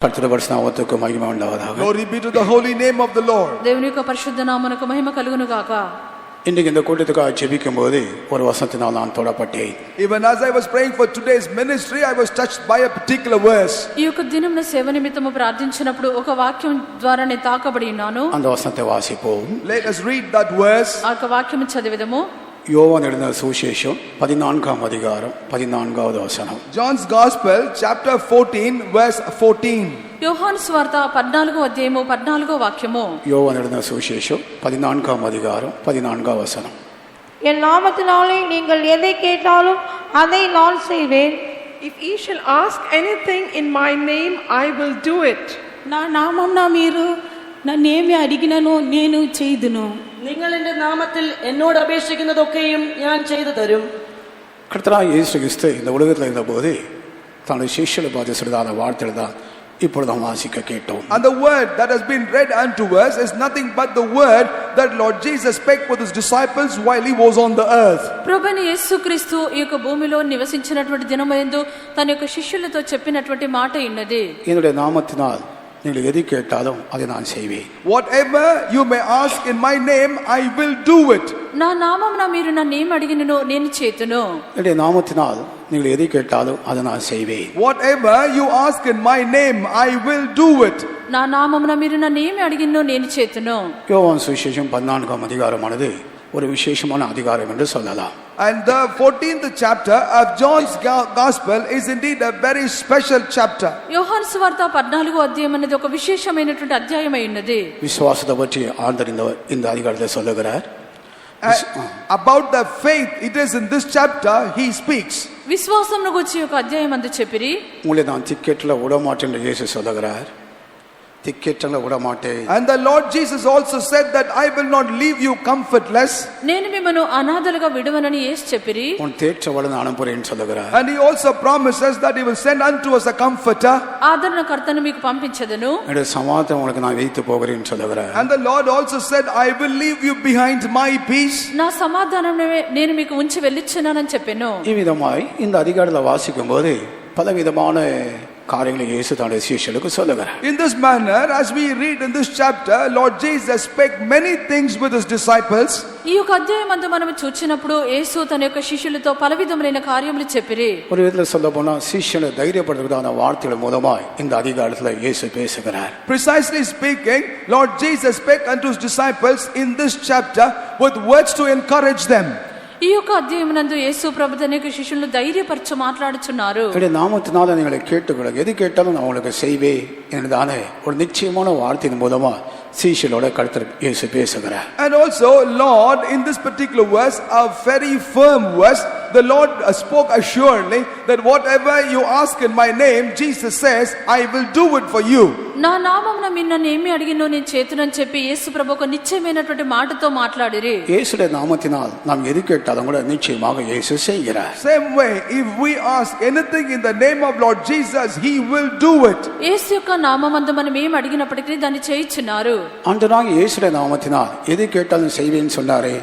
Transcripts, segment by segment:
கர்த்தருடைய பரிசுத்த நாமத்துக்கு மகிமை உண்டாவதாக. Glory be to the holy name of the Lord. దేవుని యొక్క పరిశుద్ధ నామమునకు మహిమ కలుగును గాక. இன்றைக்கு இந்த கூட்டத்துக்காக ஜெபிக்கும் போது ஒரு வசனத்தினால் நான் தொடப்பட்டேன். Even as I was praying for today's ministry, I was touched by a particular verse. ఈ యొక్క దినమున సేవ నిమిత్తము ప్రార్థించినప్పుడు ఒక వాక్యం ద్వారా నేను తాకబడి ఉన్నాను. அந்த వசனத்தை వాసిపోం. Let us read that verse. ఆ యొక్క వాక్యం చదివేదము. யோவான் எழுதின சுவிசேஷம் 14ஆம் அதிகாரம் 14வது வசனம். John's Gospel chapter 14 verse 14. యోహాను సువార్త 14వ అధ్యాయము 14వ వాక్యము. யோவான் எழுதின சுவிசேஷம் 14ஆம் அதிகாரம் 14வது வசனம். என் நாமத்தினாலே நீங்கள் எதை கேட்டாலும் அதை நான் செய்வேன். If ye shall ask anything in my name, I will do it. నా నామమున మీరు నన్నేమి అడిగినను నేను చేయుదును. നിങ്ങൾ എൻ്റെ നാമത്തിൽ എന്നോട് അപേക്ഷിക്കുന്നതൊക്കെയും ഞാൻ ചെയ്തു തരും. கர்த்தராகிய இயேசு கிறிஸ்து இந்த உலகத்தில் இருந்தபோது தன்னுடைய சிஷ்யர்களை பார்த்து சொல்லுதான வார்த்தைகள் தான் இப்பொழுது நாம் வாசிக்க கேட்டோம். And the word that has been read unto us is nothing but the word that Lord Jesus spake with his disciples while he was on the earth. ప్రభువైన యేసుక్రీస్తు ఈ యొక్క భూమిలో నివసించినటువంటి దినమందు తన యొక్క శిష్యులతో చెప్పినటువంటి మాట ఉన్నది. என்னுடைய நாமத்தினால் நீங்கள் எதை கேட்டாலும் அதை நான் செய்வேன். Whatever you may ask in my name, I will do it. నా నామమున మీరు నన్నేం అడిగిననో నేను చేతును. என்னுடைய நாமத்தினால் நீங்கள் எதை கேட்டாலும் அதை நான் செய்வேன். Whatever you ask in my name, I will do it. నా నామమున మీరు నన్నేమి అడిగినో నేను చేతును. யோவான் சுவிசேஷம் 14ஆம் அதிகாரமானது ஒரு விசேஷமான அதிகாரம் என்று சொல்லலாம். And the 14th chapter of John's Gospel is indeed a very special chapter. యోహాను సువార్త 14వ అధ్యాయం అనేది ఒక విశేషమైనటువంటి అధ్యాయమై ఉన్నది. விசுவாசத்தை பற்றி ஆண்டவர் இந்த அதிகாரத்தை சொல்லுகிறார். About the faith, it is in this chapter he speaks. విశ్వాసమును గురించి ఒక అధ్యాయం అందు చెప్పిరి. உங்களை நான் திக்கெட்டில் விடமாட்டேன் என்று இயேசு சொல்லுகிறார். திக்கெட்டில் விடமாட்டேன். And the Lord Jesus also said that I will not leave you comfortless. నేను మిమ్మను అనాథలుగా విడువనని యేసు చెప్పిరి. உன் தேற்றவளன் அனுப்புறேன்னு சொல்லுகிறார். And he also promises that he will send unto us a comforter. ఆదరణకర్తను మీకు పంపించదను. என்னுடைய சமாதானம் உங்களுக்கு நான் வைத்து போகிறேன்னு சொல்லுகிறார். And the Lord also said I will leave you behind my peace. నా సమాధానమే నేను మీకు ఉంచి వెళ్ళిచ్చున్నానని చెప్పెను. ఈ విధமாய் இந்த அதிகாரத்தை வாசிக்கும்போது பலவிதமான காரியங்களை இயேசு தன்னுடைய சீஷர்களுக்கு சொல்லுகிறார். In this manner, as we read in this chapter, Lord Jesus spake many things with his disciples. ఈ యొక్క అధ్యాయమందు మనం చూచినప్పుడు యేసు తన యొక్క శిష్యులతో పలవిధములైన కార్యములు చెప్పిరి. ஒரு விதத்தில் சொல்ல போனா சீஷனை தைரியப்படுத்துவதான வார்த்தைகள் மூலமாய் இந்த அதிகாரத்தில் இயேசு பேசுகிறார். Precisely speaking, Lord Jesus spake unto his disciples in this chapter with words to encourage them. ఈ యొక్క అధ్యాయమునందు యేసు ప్రభు తన యొక్క శిష్యులను ధైర్యపరచు మాట్లాడుచున్నారు. என்னுடைய நாமத்தினால நீங்களை கேட்டுக்கொள்ளுங்க, எது கேட்டாலும் நான் உங்களுக்கு செய்வேன் என்றதானே ஒரு நிச்சயமான வார்த்தையின் மூலமா சீஷரோட கர்த்தர் இயேசு பேசுகிறார். And also Lord, in this particular verse, a very firm verse, the Lord spoke assuredly that whatever you ask in my name, Jesus says, I will do it for you. నా నామమున మీరు నన్ను ఏమి అడిగినో నేను చేతునని చెప్పి యేసు ప్రభు ఒక నిశ్చయమైనటువంటి మాటతో మాట్లాడిరి. இயேசுடைய நாமத்தினால் நாம் எது கேட்டாலும் கூட நிச்சயமாக இயேசு செய்கிறார். Same way, if we ask anything in the name of Lord Jesus, he will do it. యేసు యొక్క నామమందు మనం ఏమి అడిగినప్పటికీ దాన్ని చేయించున్నారు. ஆண்டவராகிய இயேசுடைய நாமத்தினால் எது கேட்டாலும் செய்வேன்னு சொன்னாரே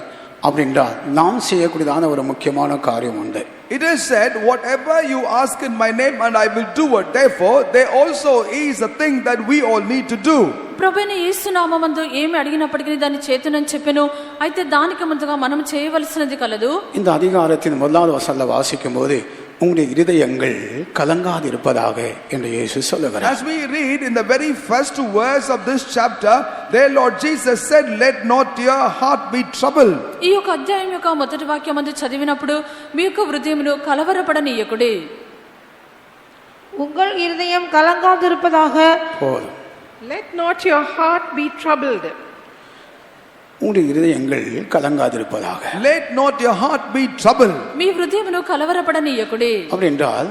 அப்படின்றால் நாம் செய்யக்கூடியதான ஒரு முக்கியமான காரியம் உண்டு. It is said, whatever you ask in my name and I will do it. Therefore, there also is a thing that we all need to do. ప్రభువైన యేసు నామమందు ఏమి అడిగినప్పటికీ దాన్ని చేతునని చెప్పెను. అయితే దానికి ముందుగా మనం చేయవలసినది కలదు. இந்த அதிகாரத்தின் முதலாவது வசனத்தை வாசிக்கும் போது உங்களுடைய இருதயங்கள் கலங்காது இருப்பதாக என்று இயேசு சொல்லுகிறார். As we read in the very first verse of this chapter, there Lord Jesus said, let not your heart be troubled. ఈ యొక్క అధ్యాయం యొక్క మొదటి వాక్యమందు చదివినప్పుడు మీ యొక్క హృదయమును కలవరపడనీయకుడి. உங்கள் இருதயம் கலங்காதிருப்பதாக. Let not your heart be troubled. உங்களுடைய இருதயங்கள் கலங்காதிருப்பதாக. Let not your heart be troubled. మీ హృదయమును కలవరపడనీయకుడి. அப்படி என்றால்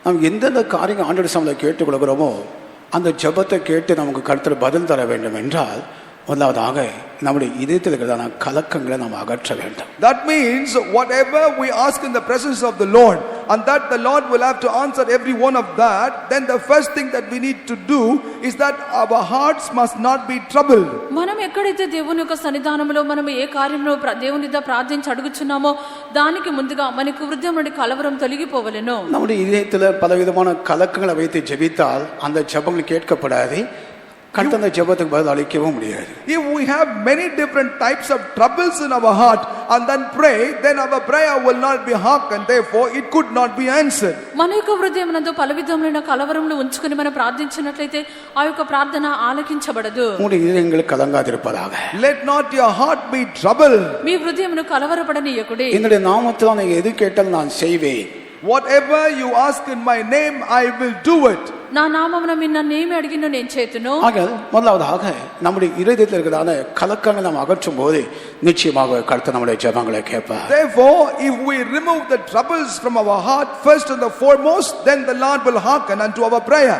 நாம் எந்தெந்த காரியம் ஆண்டவர் சமூகத்தில் கேட்டுக்கொள்கிறோமோ அந்த ஜெபத்தை கேட்டு நமக்கு கர்த்தர் பதில் தர வேண்டும் என்றால் முதலாவதாக நம்முடைய இதயத்தில் இருக்கிறதான கலக்கங்களை நாம் அகற்ற வேண்டும். That means whatever we ask in the presence of the Lord, and that the Lord will have to answer every one of that, then the first thing that we need to do is that our hearts must not be troubled. మనం ఎక్కడైతే దేవుని యొక్క సన్నిధానంలో మనం ఏ కార్యంలో దేవుని దగ్గర ప్రార్థించి అడుగుచున్నామో దానికి ముందుగా మనకు హృదయం నుండి కలవరం తొలగిపోవలెను. நம்முடைய இதயத்தில் பலவிதமான கலக்கங்களை வைத்து ஜெபித்தால் அந்த ஜெபங்கள் கேட்கப்படாது, கர்த்தர் ஜெபத்துக்கு பதில் அளிக்கவும் முடியாது. If we have many different types of troubles in our heart and then pray, then our prayer will not be hearkened, therefore it could not be answered. మన యొక్క హృదయం నందు పలు విధములైన కలవరములు ఉంచుకొని మనం ప్రార్థించినట్లయితే ఆ యొక్క ప్రార్థన ఆలకించబడదు. உங்களுடைய இதயங்கள் கலங்காதிருப்பதாக. Let not your heart be troubled. మీ హృదయమును కలవరపడనీయకుడి. என்னுடைய நாமத்தில் நீங்க எது கேட்டாலும் நான் செய்வேன். Whatever you ask in my name, I will do it. నా నామమున మీరు నన్నేమి అడిగినో నేను చేతును. ஆகையால் முதலாவதாக நம்முடைய இதயத்தில் இருக்கிறதான கலக்கங்களை நாம் அகற்றும் போது நிச்சயமாக கர்த்தர் நம்முடைய ஜெபங்களை கேட்பார். Therefore, if we remove the troubles from our heart first and the foremost, then the Lord will hearken unto our prayer.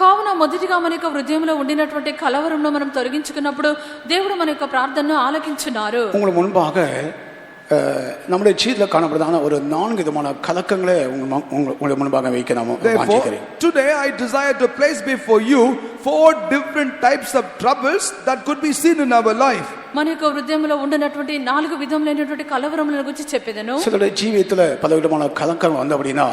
కావున మొదటిగా మన యొక్క హృదయంలో ఉండినటువంటి కలవరంను మనం తొలగించుకున్నప్పుడు దేవుడు మన యొక్క ప్రార్థనను ఆలకించున్నారు. உங்களுக்கு முன்பாக நம்முடைய ஜீவிதத்தில் காணப்படுதான ஒரு 4 விதமான கலக்கங்களே உங்களுடைய முன்பாக வைக்க நாம் வாஞ்சிக்கிறேன். Today I desire to place before you 4 different types of troubles that could be seen in our life. మన యొక్క హృదయంలో ఉండినటువంటి 4 విధములైనటువంటి కలవరముల గురించి చెప్పేదను. சிலருடைய ஜீவிதத்தில் பலவிதமான கலக்கம் வந்த அப்படின்னா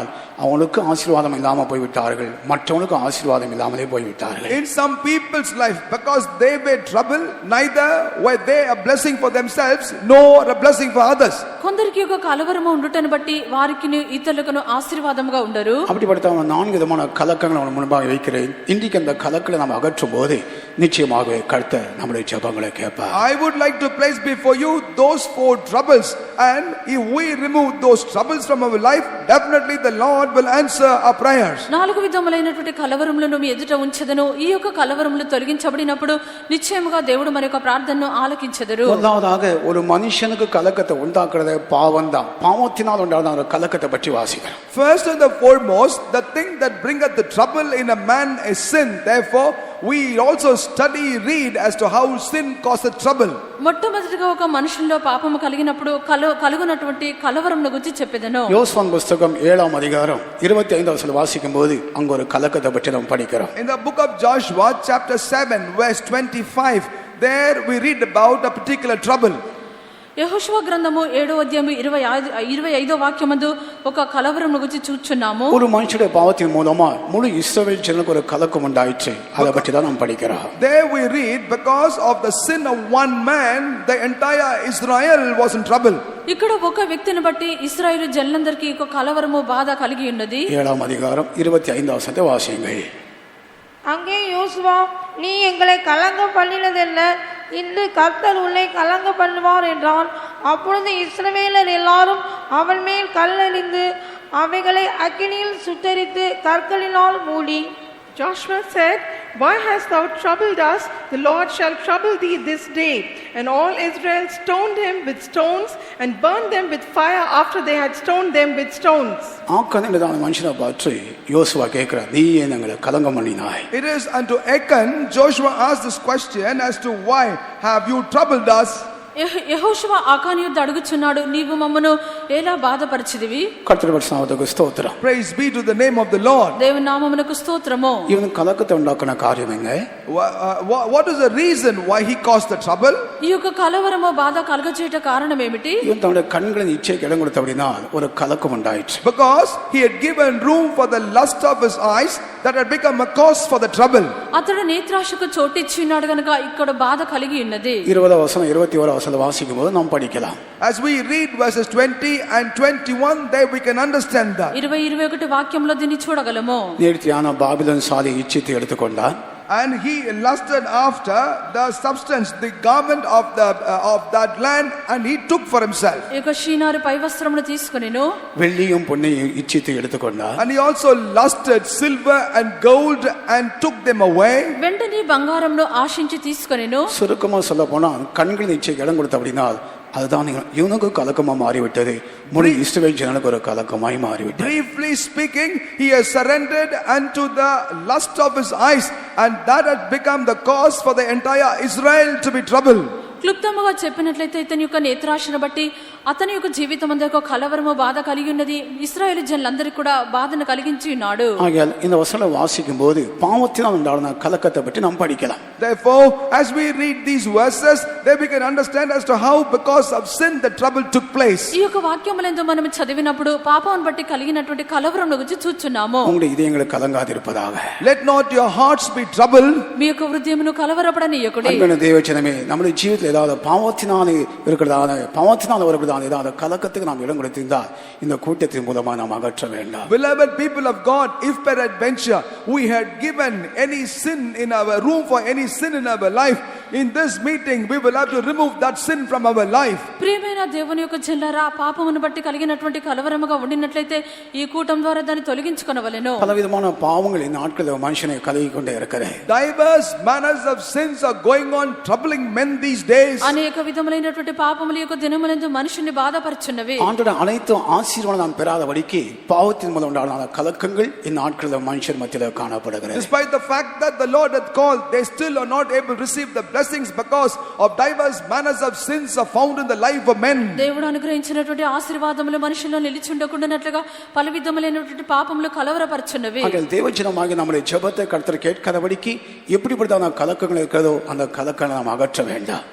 அவங்களுக்கு ஆசீர்வாதம் இல்லாம போய்விட்டார்கள், மற்றவங்களுக்கு ஆசீர்வாதம் இல்லாமலே போய்விட்டார்கள். In some people's life, because they were trouble, neither were they a blessing for themselves nor a blessing for others. కొందరికి ఒక కలవరము ఉండుటను బట్టి వారికి ఇతరులకు ఆశీర్వాదముగా ఉండరు. அப்படிப்பட்ட 4 விதமான கலக்கங்களை நம்ம முன்பாக வைக்கிறேன். இன்றைக்கு அந்த கலக்கங்களை நாம் அகற்றும் போது நிச்சயமாக கர்த்தர் நம்முடைய ஜெபங்களை கேட்பார். I would like to place before you those 4 troubles, and if we remove those troubles from our life, definitely the Lord will answer our prayers. 4 విధములైనటువంటి కలవరములను మీ ఎదుట ఉంచెదను. ఈ యొక్క కలవరములు తొలగించబడినప్పుడు నిశ్చయముగా దేవుడు మన యొక్క ప్రార్థనను ఆలకించెదరు. முதலாவதாக ஒரு மனுஷனுக்கு கலக்கத்தை உண்டாக்குறதே பாவம் தான். பாவத்தினால் உண்டான ஒரு கலக்கத்தை பற்றி வாசிக்கிறோம். First and the foremost, the thing that bringeth the trouble in a man is sin. Therefore, we also read as to how sin causes trouble. మొట్టమొదటిగా ఒక మనుషుల్లో పాపము కలిగినప్పుడు కలుగునటువంటి కలవరమును గురించి చెప్పేదను. யோசுவாவின் புத்தகம் 7ஆம் அதிகாரம் 25ஆம் வசனம் வாசிக்கும் போது அங்க ஒரு கலக்கத்தை பற்றி நாம் படிக்கிறோம். In the book of Joshua chapter 7 verse 25, there we read about a particular trouble. యెహోషువ గ్రంథము 7వ అధ్యాయం 25వ వాక్యమందు ఒక కలవరమును గురించి చూచున్నాము. ஒரு மனுஷனுடைய பாவத்தின் மூலமா முழு இஸ்ரவேல் ஜனங்களுக்கு ஒரு கலக்கம் உண்டாயிற்று. அதை பற்றி தான் நாம் படிக்கிறோம். There we read, because of the sin of one man, the entire Israel was in trouble. ఇక్కడ ఒక వ్యక్తిని బట్టి ఇశ్రాయేలు జనులందరికీ ఒక కలవరము బాధ కలిగి ఉన్నది. 7ஆம் அதிகாரம் 25ஆம் வசனத்தை வாசியுங்கள். அங்கே யோசுவா, நீ எங்களை கலங்க பண்ணினதென்ன, இன்று கர்த்தர் உள்ளே கலங்க பண்ணுவார் என்றான். அப்பொழுது இஸ்ரவேலர் எல்லாரும் அவன் மேல் கல்லெறிந்து அவைகளை அக்கினியில் சுட்டெரித்து கற்களினால் மூடி. Joshua said, "Why hast thou troubled us? The Lord shall trouble thee this day." And all Israel stoned him with stones and burned them with fire after they had stoned them with stones. ஆக்கனிடதான மனுஷனை பார்த்து யோசுவா கேட்கிறார், நீ ஏன் எங்களை கலங்கம் பண்ணினாய்? It is unto Achan Joshua asked this question as to why have you troubled us? యెహోషువ ఆకాను యుద్ధ అడుగుచున్నాడు, నీవు మమ్మను ఎలా బాధపరిచిదివి? கர்த்தருடைய பரிசுத்தத்துக்கு ஸ்தோத்திரம். Praise be to the name of the Lord. దేవుని నామమునకు స్తోత్రము. இவன் கலக்கத்தை உண்டாக்குன காரியம் எங்க? What is the reason why he caused the trouble? ఈ యొక్క కలవరము బాధ కలగచేట కారణం ఏమిటి? இவன் தன்னுடைய கண்களின் இச்சைக்கு இடம் கொடுத்த அப்படின்னா ஒரு கலக்கம் உண்டாயிற்று. Because he had given room for the lust of his eyes that had become a cause for the trouble. అతడు నేత్రాశకు చోటిచ్చినాడు గనుక ఇక్కడ బాధ కలిగి ఉన్నది. 20వ వచనం 21వ వచనం வாசிக்கும் போது நாம் படிக்கலாம். As we read verses 20 and 21, there we can understand that. 20-21 వాక్యంలో దీన్ని చూడగలము. நேர்த்தியான பாபிலோன் சாலை இச்சித்து எடுத்துக்கொண்டான். And he lusted after the substance, the garment of that land, and he took for himself. ఈ యొక్క షీనారు పై వస్త్రమును తీసుకొనెను. வெள்ளியும் பொன்னையும் இச்சித்து எடுத்துக்கொண்டான். And he also lusted silver and gold and took them away. వెంటనే బంగారంను ఆశించి తీసుకొనెను. சுருக்கமா சொல்ல போனா கண்களின் இச்சைக்கு இடம் கொடுத்த அப்படின்னா அதுதான் இவனுக்கு கலக்கமா மாறிவிட்டது, முழு இஸ்ரவேல் ஜனங்களுக்கு ஒரு கலக்கமாய் மாறிவிட்டது. Briefly speaking, he has surrendered unto the lust of his eyes, and that had become the cause for the entire Israel to be troubled. క్లుప్తముగా చెప్పినట్లయితే ఇతని యొక్క నేత్రాశను బట్టి అతని యొక్క జీవితం అంతా కలవరము బాధ కలిగి ఉన్నది. ఇశ్రాయేలు జనులందరికీ కూడా బాధను కలిగించి ఉన్నాడు. ஆகையால் இந்த வசனம் வாசிக்கும் போது பாவத்தினால் உண்டான கலக்கத்தை பற்றி நாம் படிக்கலாம். Therefore, as we read these verses, then we can understand as to how because of sin the trouble took place. ఈ యొక్క వాక్యములందు మనం చదివినప్పుడు పాపాన్ని బట్టి కలిగినటువంటి కలవరం గురించి చూస్తున్నాము. உங்களுடைய இதயங்கள் கலங்காதிருப்பதாக. Let not your hearts be troubled. మీ యొక్క హృదయమును కలవరపడనీయకుడి. அன்பான தேவஜனமே, நம்முடைய ஜீவிதத்தில் ஏதாவது பாவத்தினாலே இருக்கிறதான பாவத்தினால் வருகிறதான ஏதாவது கலக்கத்துக்கு நாம் இடம் கொடுத்திருந்தால் இந்த கூட்டத்தின் மூலமா நாம் அகற்ற வேண்டாம். Beloved people of God, if peradventure we had given any sin in our room for any sin in our life, in this meeting we will have to remove that sin from our life. ప్రియమైన దేవుని యొక్క జనులారా, పాపమును బట్టి కలిగినటువంటి కలవరముగా ఉండినట్లయితే ఈ కూటం ద్వారా దాన్ని తొలగించుకొనవలెను. பலவிதமான பாவங்கள் இந்த நாட்களில் மனுஷனை கலகி கொண்டே இருக்கிறது. Diverse manners of sins are going on troubling men these days. అనేక విధములైనటువంటి పాపముల యొక్క దినములందు మనుషుని బాధపరుచున్నవి. ஆண்டோட அனைத்து ஆசீர்வாதம் நாம் பெறாதபடிக்கு பாவத்தின் மூலம் உண்டான கலக்கங்கள் இந்த நாட்களில் மனுஷர் மத்தியில் காணப்படுகிறது. Despite the fact that the Lord hath called, they still are not able to receive the blessings because of diverse manners of sins are found in the life of men. దేవుడు అనుగ్రహించినటువంటి ఆశీర్వాదములు మనుషుల్లో నిలిచి ఉండకుండానట్లుగా పలు విధములైనటువంటి పాపములు కలవరపరుచున్నవి. ஆகையால் தேவஜனமாகிய நம்முடைய ஜெபத்தை கர்த்தர் கேட்காதபடிக்கு எப்படிப்பட்டதான கலக்கங்கள் இருக்கிறதோ அந்த கலக்கங்களை நாம் அகற்ற வேண்டாம்.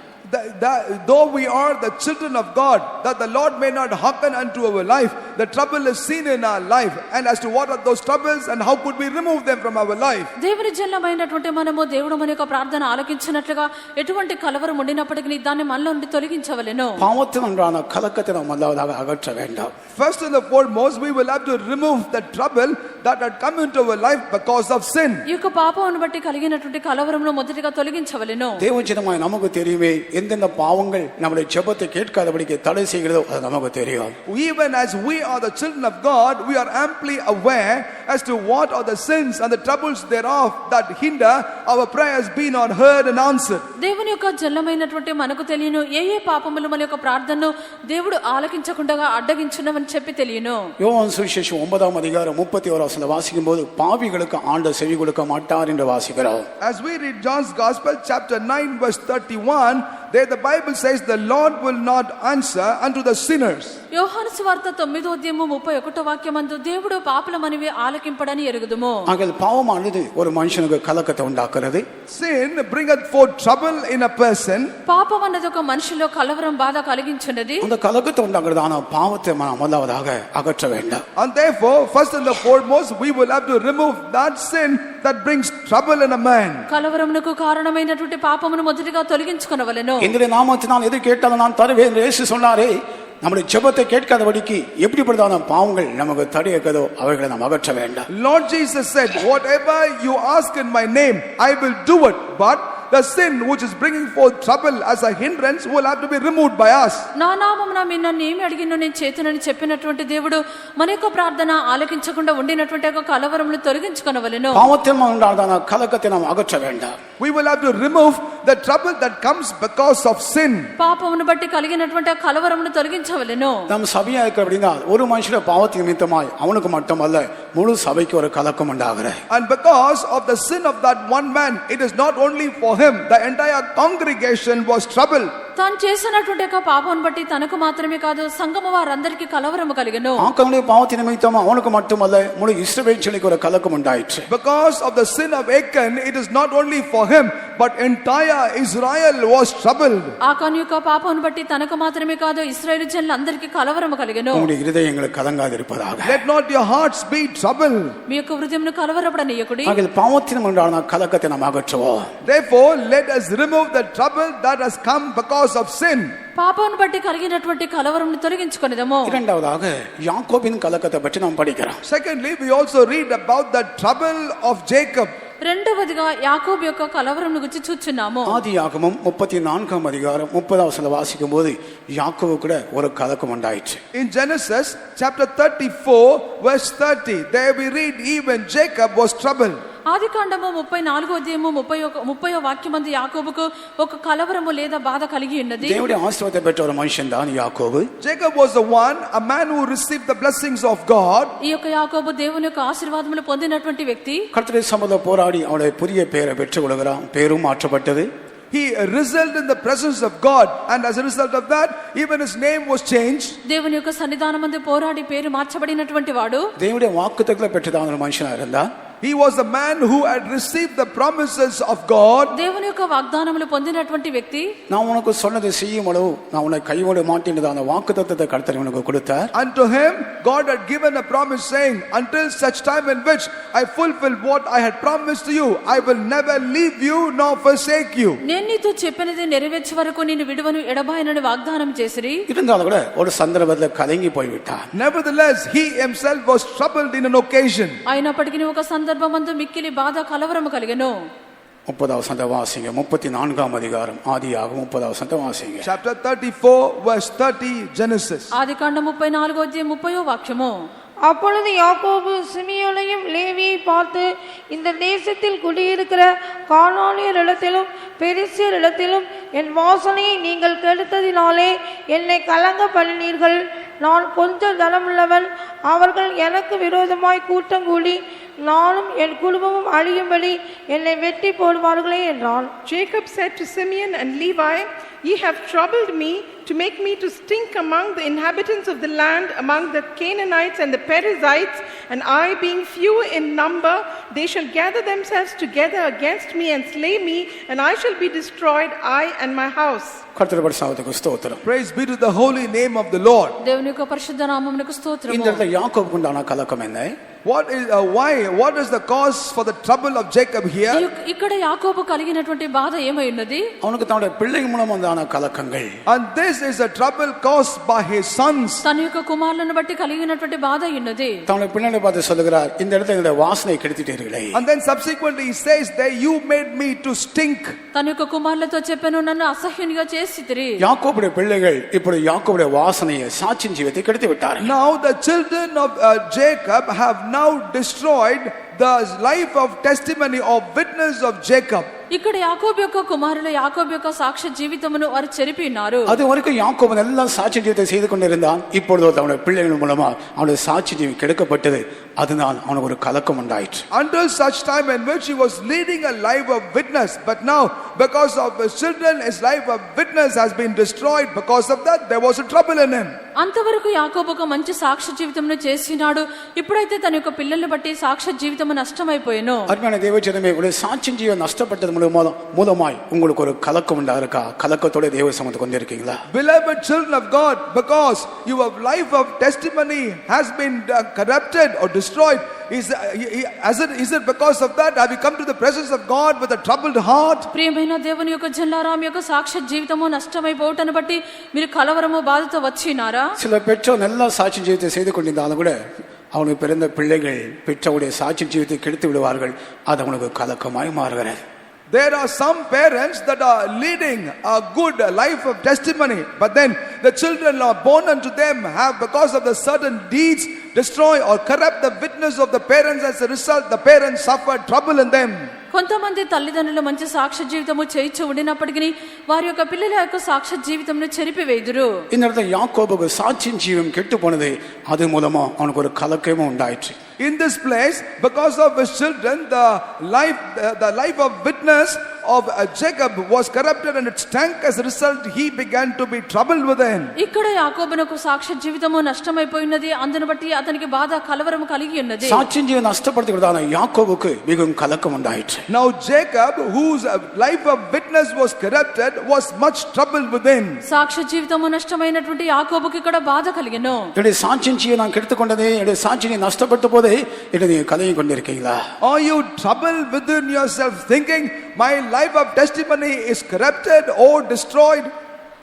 Though we are the children of God, that the Lord may not hearken unto our life, the trouble is seen in our life, and as to what are those troubles and how could we remove them from our life. దేవుని జనమైనటువంటి మనము దేవుడు మన యొక్క ప్రార్థన ఆలకించినట్లుగా ఎటువంటి కలవరం ఉండినప్పటికీ దాన్ని మనలో నుండి తొలగించవలెను. பாவத்தின் உண்டான கலக்கத்தை நாம் முதலாவதாக அகற்ற வேண்டாம். First and foremost, we will have to remove the trouble that had come into our life because of sin. ఈ యొక్క పాపమును బట్టి కలిగినటువంటి కలవరమును మొదటిగా తొలగించవలెను. தேவஜனமாய் நமக்கு தெரியுமே எந்தெந்த பாவங்கள் நம்முடைய ஜெபத்தை கேட்காதபடிக்கு தடை செய்கிறதோ அது நமக்கு தெரியும். Even as we are the children of God, we are amply aware as to what are the sins and the troubles thereof that hinder our prayers being not heard and answered. దేవుని యొక్క జనమైనటువంటి మనకు తెలియను ఏ ఏ పాపములు మన యొక్క ప్రార్థనను దేవుడు ఆలకించకుండా అడ్డగించున్నవని చెప్పి తెలియను. யோவான் சுவிசேஷம் 9ஆம் அதிகாரம் 31ஆம் வசனம் வாசிக்கும்போது பாவிகளுக்கு ஆண்டவர் செவி கொடுக்க மாட்டார் என்று வாசிக்கிறோம். As we read John's Gospel chapter 9 verse 31, there the Bible says the Lord will not answer unto the sinners. యోహాను సువార్త 9వ అధ్యాయము 31వ వాక్యమందు దేవుడు పాపుల మనవి ఆలకింపడని ఎరుగుదుము. ஆகையால் பாவமானது ஒரு மனுஷனுக்கு கலக்கத்தை உண்டாக்குறது. Sin bringeth forth trouble in a person. పాపం అన్నది ఒక మనిషిలో కలవరం బాధ కలిగించున్నది. அந்த కలக்கத்தை உண்டாக்குறதான பாவத்தை முதலாவதாக அகற்ற வேண்டாம். And therefore, first and foremost, we will have to remove that sin that brings trouble in a man. కలవరమునకు కారణమైనటువంటి పాపమును మొదటిగా తొలగించుకొనవలెను. என்னுடைய நாமத்தினால் எது கேட்டாலும் நான் தருவேன் என்று இயேசு சொன்னாரே. நம்முடைய ஜெபத்தை கேட்காதபடிக்கு எப்படிப்பட்டதான பாவங்கள் நமக்கு தடையக்கதோ அவைகளை நாம் அகற்ற வேண்டாம். Lord Jesus said, whatever you ask in my name, I will do it. But the sin which is bringing forth trouble as a hindrance will have to be removed by us. నా నామమున మీరు నన్ను ఏమి అడిగినో నేను చేతునని చెప్పినటువంటి దేవుడు మన యొక్క ప్రార్థన ఆలకించకుండా ఉండినటువంటి ఒక కలవరమును తొలగించుకొనవలెను. பாவத்தில் உண்டான கலக்கத்தை நாம் அகற்ற வேண்டாம். We will have to remove the trouble that comes because of sin. పాపమును బట్టి కలిగినటువంటి ఆ కలవరమును తొలగించవలెను. நம் சபையா இருக்க அப்படின்னா ஒரு மனுஷன பாவத்தின் நிமித்தமாய் அவனுக்கு மட்டுமல்ல முழு சபைக்கு ஒரு கலக்கம் உண்டாகிறது. And because of the sin of that one man, it is not only for him, the entire congregation was troubled. తాను చేసినటువంటి ఒక పాపం బట్టి తనకు మాత్రమే కాదు సంఘము వారందరికీ కలవరము కలిగెను. ஆக்கனுடைய பாவத்தின் நிமித்தம் அவனுக்கு மட்டுமல்ல முழு இஸ்ரவேல் ஜனங்களுக்கு ஒரு கலக்கம் உண்டாயிற்று. Because of the sin of Achan, it is not only for him, but entire Israel was troubled. ఆకాను యొక్క పాపం బట్టి తనకు మాత్రమే కాదు ఇశ్రాయేలు జనులందరికీ కలవరము కలిగెను. உங்களுடைய இருதயங்கள் கலங்காதிருப்பதாக. Let not your hearts be troubled. మీ యొక్క హృదయమును కలవరపడనీయకుడి. ஆகையால் பாவத்தின் உண்டான கலக்கத்தை நாம் அகற்றுவோம். Therefore, let us remove the trouble that has come because of sin. పాపమును బట్టి కలిగినటువంటి కలవరమును తొలగించుకొనిదము. இரண்டாவதாக யாக்கோபின் கலக்கத்தை பற்றி நாம் படிக்கிறோம். Secondly, we also read about the trouble of Jacob. రెండవదిగా యాకోబు యొక్క కలవరమును గురించి చూచున్నాము. ஆதியாகமம் 34ஆம் அதிகாரம் 30ஆம் வசனம் வாசிக்கும்போது யாக்கோபு கூட ஒரு கலக்கம் உண்டாயிற்று. In Genesis chapter 34 verse 30, there we read even Jacob was troubled. ఆది కాండము 34వ అధ్యాయము 30వ వాక్యమందు యాకోబుకు ఒక కలవరము లేదా బాధ కలిగి ఉన్నది. தேவனுடைய ஆசீர்வாதத்தை பெற்ற ஒரு மனுஷன் தான் யாக்கோபு. Jacob was the one, a man who received the blessings of God. ఈ యొక్క యాకోబు దేవుని యొక్క ఆశీర్వాదములు పొందినటువంటి వ్యక్తి. கர்த்தருடைய சமூகத்தில் போராடி அவனுடைய புதிய பெயரை பெற்றுக் கொள்கிறான். பேரும் மாற்றப்பட்டது. He wrestled in the presence of God, and as a result of that, even his name was changed. దేవుని యొక్క సన్నిధానమందు పోరాడి పేరు మార్చబడినటువంటి వాడు தேவனுடைய வாக்குத்தத்தங்களை பெற்றதான ஒரு மனுஷனா இருந்தான். He was a man who had received the promises of God. దేవుని యొక్క వాగ్దానములు పొందినటువంటి వ్యక్తి. நான் உனக்கு சொன்னதை செய்யும் அளவு நான் உன்னை கைவிட மாட்டேன் அந்த வாக்குத்தத்தத்தை கர்த்தர் இவனுக்கு கொடுத்தார். Unto him God had given a promise saying, until such time in which I fulfill what I had promised to you, I will never leave you nor forsake you. నేను నీతో చెప్పినది నెరవేర్చే వరకు నిన్ను విడువను ఎడబాయనని వాగ్దానం చేసిరి. இருந்தாலும் கூட ஒரு சந்தர்ப்பத்தில் கலங்கி போய்விட்டான். Nevertheless, he himself was troubled in an occasion. అయినప్పటికీ ఒక సందర్భమందు మిక్కిలి బాధ కలవరము కలిగెను. 30వ వచనం వాసింగ 34వ అధికారం ఆదియాగమం 30వ వచనం వాసింగ. Chapter 34 verse 30 Genesis. ఆదికాండం 34వ అధ్యాయం 30వ వాక్యము. அப்பொழுது யாக்கோபு சிமியோனையும் லேவியை பார்த்து, இந்த தேசத்தில் குடியிருக்கிற கானானியர் இடத்திலும் பெரிசியர் இடத்திலும் என் வாசனையை நீங்கள் கெடுத்ததினாலே என்னை கலங்க பண்ணினீர்கள். நான் கொஞ்சம் தனமுள்ளவன், அவர்கள் எனக்கு விரோதமாய் கூட்டம் கூடி நானும் என் குடும்பமும் அழியும்படி என்னை வெட்டி போடுவார்களே என்றான். Jacob said to Simeon and Levi, Ye have troubled me to make me to stink among the inhabitants of the land, among the Canaanites and the Perizzites, and I being few in number, they shall gather themselves together against me and slay me, and I shall be destroyed, I and my house. கர்த்தருடைய பரிசுத்தத்துக்கு ஸ்தோத்திரம். Praise be to the holy name of the Lord. దేవుని యొక్క పరిశుద్ధ నామమునకు స్తోత్రము. இந்த இடத்துல யாக்கோபுக்கு உண்டான கலக்கம் என்ன? What is the cause for the trouble of Jacob here? ఇక్కడ యాకోబు కలిగినటువంటి బాధ ఏమై ఉన్నది? அவனுக்கு தன்னுடைய பிள்ளைகள் மூலம் வந்தான கலக்கங்கள். And this is a trouble caused by his sons. తన యొక్క కుమారులను బట్టి కలిగినటువంటి బాధ ఉన్నది. தன்னுடைய பிள்ளைகளை பார்த்து சொல்லுகிறார், இந்த இடத்துல இந்த வாசனை கெடுத்துட்டீர்களே. And then subsequently he says that you made me to stink. తన యొక్క కుమారులతో చెప్పాను, నన్ను అసహ్యునిగా చేసితిరి. யாக்கோபுடைய பிள்ளைகள் இப்படி யாக்கோபுடைய வாசனையை சாட்சியின் ஜீவத்தை கெடுத்து விட்டார்கள். Now the children of Jacob have now destroyed the life of testimony of witness of Jacob. ఇక్కడ యాకోబు యొక్క కుమారులు యాకోబు యొక్క సాక్ష్య జీవితమును వారు చెరిపి ఉన్నారు. அது வரைக்கும் யாக்கோபு நல்லா சாட்சி ஜீவித்தை செய்து கொண்டிருந்தான். இப்பொழுது அவனுடைய பிள்ளைகள் மூலமா அவனுடைய சாட்சி ஜீவி கெடுக்கப்பட்டது. அதனால் அவனுக்கு ஒரு கலக்கம் உண்டாயிற்று. Until such time in which he was leading a life of witness, but now because of his children his life of witness has been destroyed. Because of that there was a trouble in him. అంతవరకు యాకోబు ఒక మంచి సాక్ష్య జీవితమును చేసినాడు. ఇప్పుడైతే తన యొక్క పిల్లల్ని బట్టి సాక్ష్య జీవితము నష్టమైపోయెను. அருமையான தேவஜனமே, உங்களுடைய சாட்சியின் ஜீவன் நஷ்டப்பட்டது மூலமாய் உங்களுக்கு ஒரு கலக்கம் உண்டாயிருக்கா? கலக்கத்தோட தேவ சமூகத்துக்கு வந்திருக்கீங்களா? Beloved children of God, because your life of testimony has been corrupted or destroyed, is it because of that have you come to the presence of God with a troubled heart? ప్రియమైన దేవుని యొక్క జనులారా, మీ యొక్క సాక్ష్య జీవితము నష్టమైపోవటను బట్టి మీరు కలవరము బాధతో వచ్చినారా? சில பெற்றோர் நல்லா சாட்சி ஜீவித்தை செய்து கொண்டிருந்தாலும் கூட அவனுக்கு பிறந்த பிள்ளைகள் பெற்றவுடைய சாட்சி ஜீவித்தை கெடுத்து விடுவார்கள். அது அவனுக்கு கலக்கமாய் மாறுகிறது. There are some parents that are leading a good life of testimony, but then the children are born unto them have, because of the certain deeds, destroy or corrupt the witness of the parents. As a result, the parents suffer trouble in them. కొంతమంది తల్లిదండ్రులు మంచి సాక్ష్య జీవితము చేయించి ఉండినప్పటికీ వారి యొక్క పిల్లల యొక్క సాక్ష్య జీవితంను చెరిపివేయుదురు. இந்த இடத்துல யாக்கோபுக்கு சாட்சியின் ஜீவம் கெட்டு போனது. அது மூலமா அவனுக்கு ஒரு கலக்கமும் உண்டாயிற்று. In this place, because of his children, the life of witness of Jacob was corrupted and it stank. As a result, he began to be troubled within. ఇక్కడ యాకోబునకు సాక్ష్య జీవితము నష్టమైపోయినది. అందును బట్టి అతనికి బాధ కలవరము కలిగి ఉన్నది. சாட்சியின் ஜீவன் நஷ்டப்படுத்திவிட்டதான யாக்கோபுக்கு மிகவும் கலக்கம் உண்டாயிற்று. Now Jacob, whose life of witness was corrupted, was much troubled within. సాక్ష్య జీవితము నష్టమైనటువంటి యాకోబుకి ఇక్కడ బాధ కలిగెను. என்னுடைய சாட்சியின் ஜீவன் நான் கெடுத்து கொண்டதே, என்னுடைய சாட்சியை நஷ்டப்பட்ட போதே இதை நீங்க கலங்கி கொண்டிருக்கீங்களா? Are you troubled within yourself, thinking my life of testimony is corrupted or destroyed?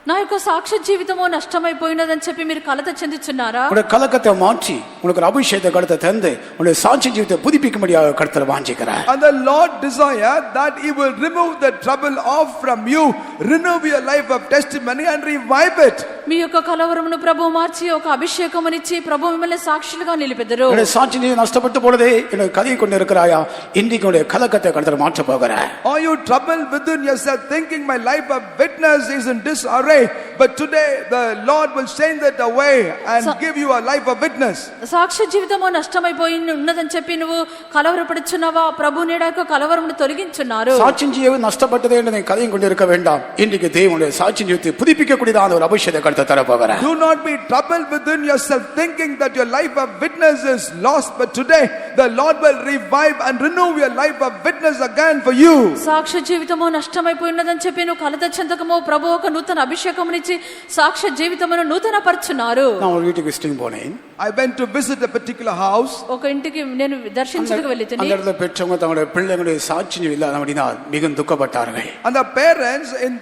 నా యొక్క సాక్ష్య జీవితమో నష్టమైపోయినదని చెప్పి మీరు కలత చెందుచున్నారా? உடைய கலக்கத்தை மாற்றி உனக்கு ஒரு அபிஷேகத்தை கடத்த தந்து உன்னுடைய சாட்சி ஜீவித்தை புதுப்பிக்கும்படியாக கர்த்தர் வாஞ்சிக்கிறார். And the Lord desire that He will remove the trouble off from you, renew your life of testimony and revive it. మీ యొక్క కలవరమును ప్రభువు మార్చి ఒక అభిషేకమునిచ్చి ప్రభువు మిమ్మల్ని సాక్షులుగా నిలిపెదరు. உன்னுடைய சாட்சி ஜீவிதம் நஷ்டப்பட்டு போனதே என்னுடைய கதையை கொண்டு இருக்கிறாயா? இன்றைக்கு உன்னுடைய கலக்கத்தை கர்த்தர் மாற்ற போகிறார். Are you troubled within yourself thinking my life of witness is in disarray, but today the Lord will change that away and give you a life of witness. సాక్ష్య జీవితము నష్టమైపోయి ఉన్నదని చెప్పి నువ్వు కలవరపడుచున్నావా? ప్రభు నేడు యొక్క కలవరమును తొలగించున్నారు. சாட்சி ஜீவிதம் நஷ்டப்பட்டதே என்று நீ கதையும் கொண்டு இருக்க வேண்டாம். இன்றைக்கு தேவனுடைய சாட்சி ஜீவித்தை புதுப்பிக்கக்கூடியதான ஒரு அபிஷேகத்தை கர்த்தர் தர போகிறார். Do not be troubled within yourself thinking that your life of witness is lost, but today the Lord will revive and renew your life of witness again for you. సాక్ష్య జీవితము నష్టమైపోయినదని చెప్పి నువ్వు కలత చెందకము. ప్రభు ఒక నూతన అభిషేకమునిచ్చి సాక్ష్య జీవితమును నూతన పరచున్నారు. நான் ஒரு வீட்டுக்கு விசிட்டிங் போனேன். I went to visit a particular house. ఒక ఇంటికి నేను దర్శించడానికి వెళ్ళితిని. அந்த இடத்துல பெற்றவங்க தங்களுடைய பிள்ளைகளுடைய சாட்சி இல்லாதபடினால் மிகவும் துக்கப்பட்டார்கள். And the parents in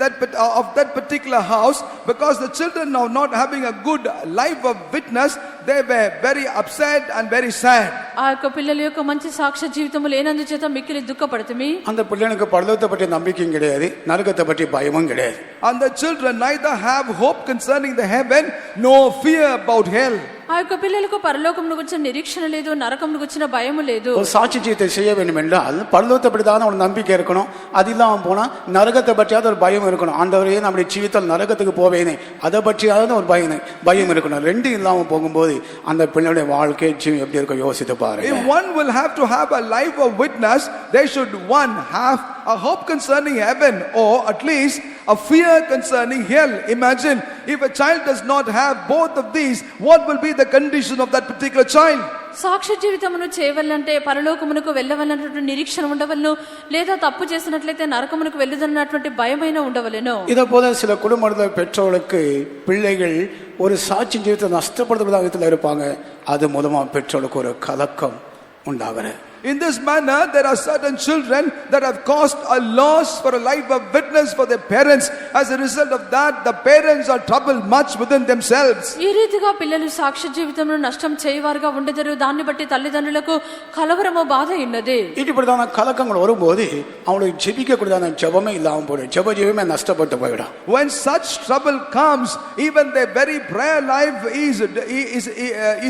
of that particular house, because the children are not having a good life of witness, they were very upset and very sad. ఆ యొక్క పిల్లల యొక్క మంచి సాక్ష్య జీవితము లేనందుచేత మిక్కిలి దుఃఖపడుతుమి. அந்த பிள்ளைகளுக்கு பரலோகத்தை பற்றி நம்பிக்கையும் கிடையாது, நரகத்தை பற்றி பயமும் கிடையாது. And the children neither have hope concerning the heaven nor fear about hell. ఆ యొక్క పిల్లలకు పరలోకమును గురించిన నిరీక్షణ లేదు, నరకమును గురించిన భయము లేదు. ஒரு சாட்சி ஜீவித்தை செய்ய வேண்டும் என்றால் பரலோகத்தை பற்றி தான் ஒரு நம்பிக்கை இருக்கணும். அது இல்லாம போனா நரகத்தை பற்றியாவது ஒரு பயம் இருக்கணும். ஆண்டவரே நம்முடைய ஜீவிதத்தில் நரகத்துக்கு போவேனே அதை பற்றியாவது ஒரு பயம் இருக்கணும். ரெண்டும் இல்லாம போகும்போது அந்த பிள்ளையுடைய வாழ்க்கை ஜீவன் எப்படி இருக்கும் யோசித்து பாருங்க. If one will have to have a life of witness, they should one have a hope concerning heaven or at least a fear concerning hell. Imagine if a child does not have both of these, what will be the condition of that particular child? సాక్ష్య జీవితమును చేయవలనంటే పరలోకమునకు వెళ్ళవలనటువంటి నిరీక్షణ ఉండవలను, లేదా తప్పు చేసినట్లయితే నరకమునకు వెళ్ళదన్నటువంటి భయమైన ఉండవలెను. இதை போல சில குடும்பத்தில் பெற்றோர்களுக்கு பிள்ளைகள் ஒரு சாட்சி ஜீவித்தை நஷ்டப்படுத்துகிற விதத்தில் இருப்பாங்க. அது மூலமா பெற்றோர்களுக்கு ஒரு கலக்கம் உண்டாகிறது. In this manner, there are certain children that have caused a loss for a life of witness for their parents. As a result of that, the parents are troubled much within themselves. ఈ రీతిగా పిల్లలు సాక్ష్య జీవితంలో నష్టం చేయవారుగా ఉండెదరు. దాన్ని బట్టి తల్లిదండ్రులకు కలవరము బాధ ఉన్నది. இப்படிதான கலக்கங்கள் வரும்போது அவங்களுக்கு ஜெபிக்க கூடாத ஜெபமே இல்லாம போயிடும். ஜெப ஜீவமே நஷ்டப்பட்டு போயிடும். When such trouble comes, even their very prayer life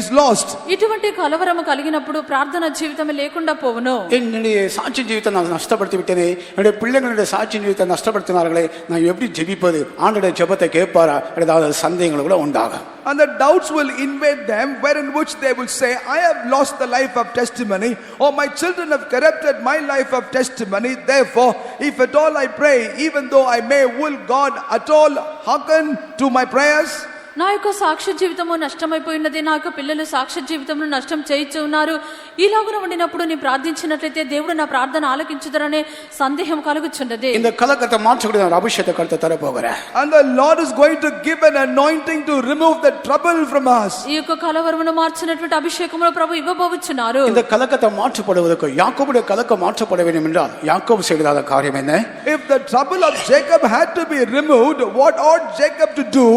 is lost. ఇటువంటి కలవరము కలిగినప్పుడు ప్రార్థన జీవితం లేకుండా போவனோ. என்னுடைய சாட்சி ஜீவித்தை நான் நஷ்டப்படுத்தி விட்டேனே, என்னுடைய பிள்ளைகளுடைய சாட்சி ஜீவித்தை நஷ்டப்படுத்தினார்களே, நான் எப்படி ஜெபிப்பது? ஆண்டவருடைய ஜெபத்தை கேட்பாரா? ஏதாவது சந்தேகங்கள் கூட உண்டாகும். And the doubts will invade them, wherein which they will say, I have lost the life of testimony, or my children have corrupted my life of testimony. Therefore, if at all I pray, even though I may, will God at all hearken to my prayers? నా యొక్క సాక్ష్య జీవితము నష్టమైపోయినది, నా యొక్క పిల్లలు సాక్ష్య జీవితంలో నష్టం చేయించు ఉన్నారు. ఈలాగున ఉండినప్పుడు నీ ప్రార్థించినట్లయితే దేవుడు నా ప్రార్థన ఆలకించుదరనే సందేహం కలుగుచున్నది. இந்த கலக்கத்தை மாற்றக்கூடிய ஒரு அபிஷேகத்தை கர்த்தர் தர போகிறார். And the Lord is going to give an anointing to remove the trouble from us. ఈ యొక్క కలవరమును మార్చినటువంటి అభిషేకమును ప్రభు ఇవ్వబోచున్నారు. இந்த கலக்கத்தை மாற்றப்படுவதற்கு யாக்கோபுடைய கலக்கம் மாற்றப்பட வேண்டும் என்றால் யாக்கோபு செய்த காரியம் என்ன? If the trouble of Jacob had to be removed, what ought Jacob to do?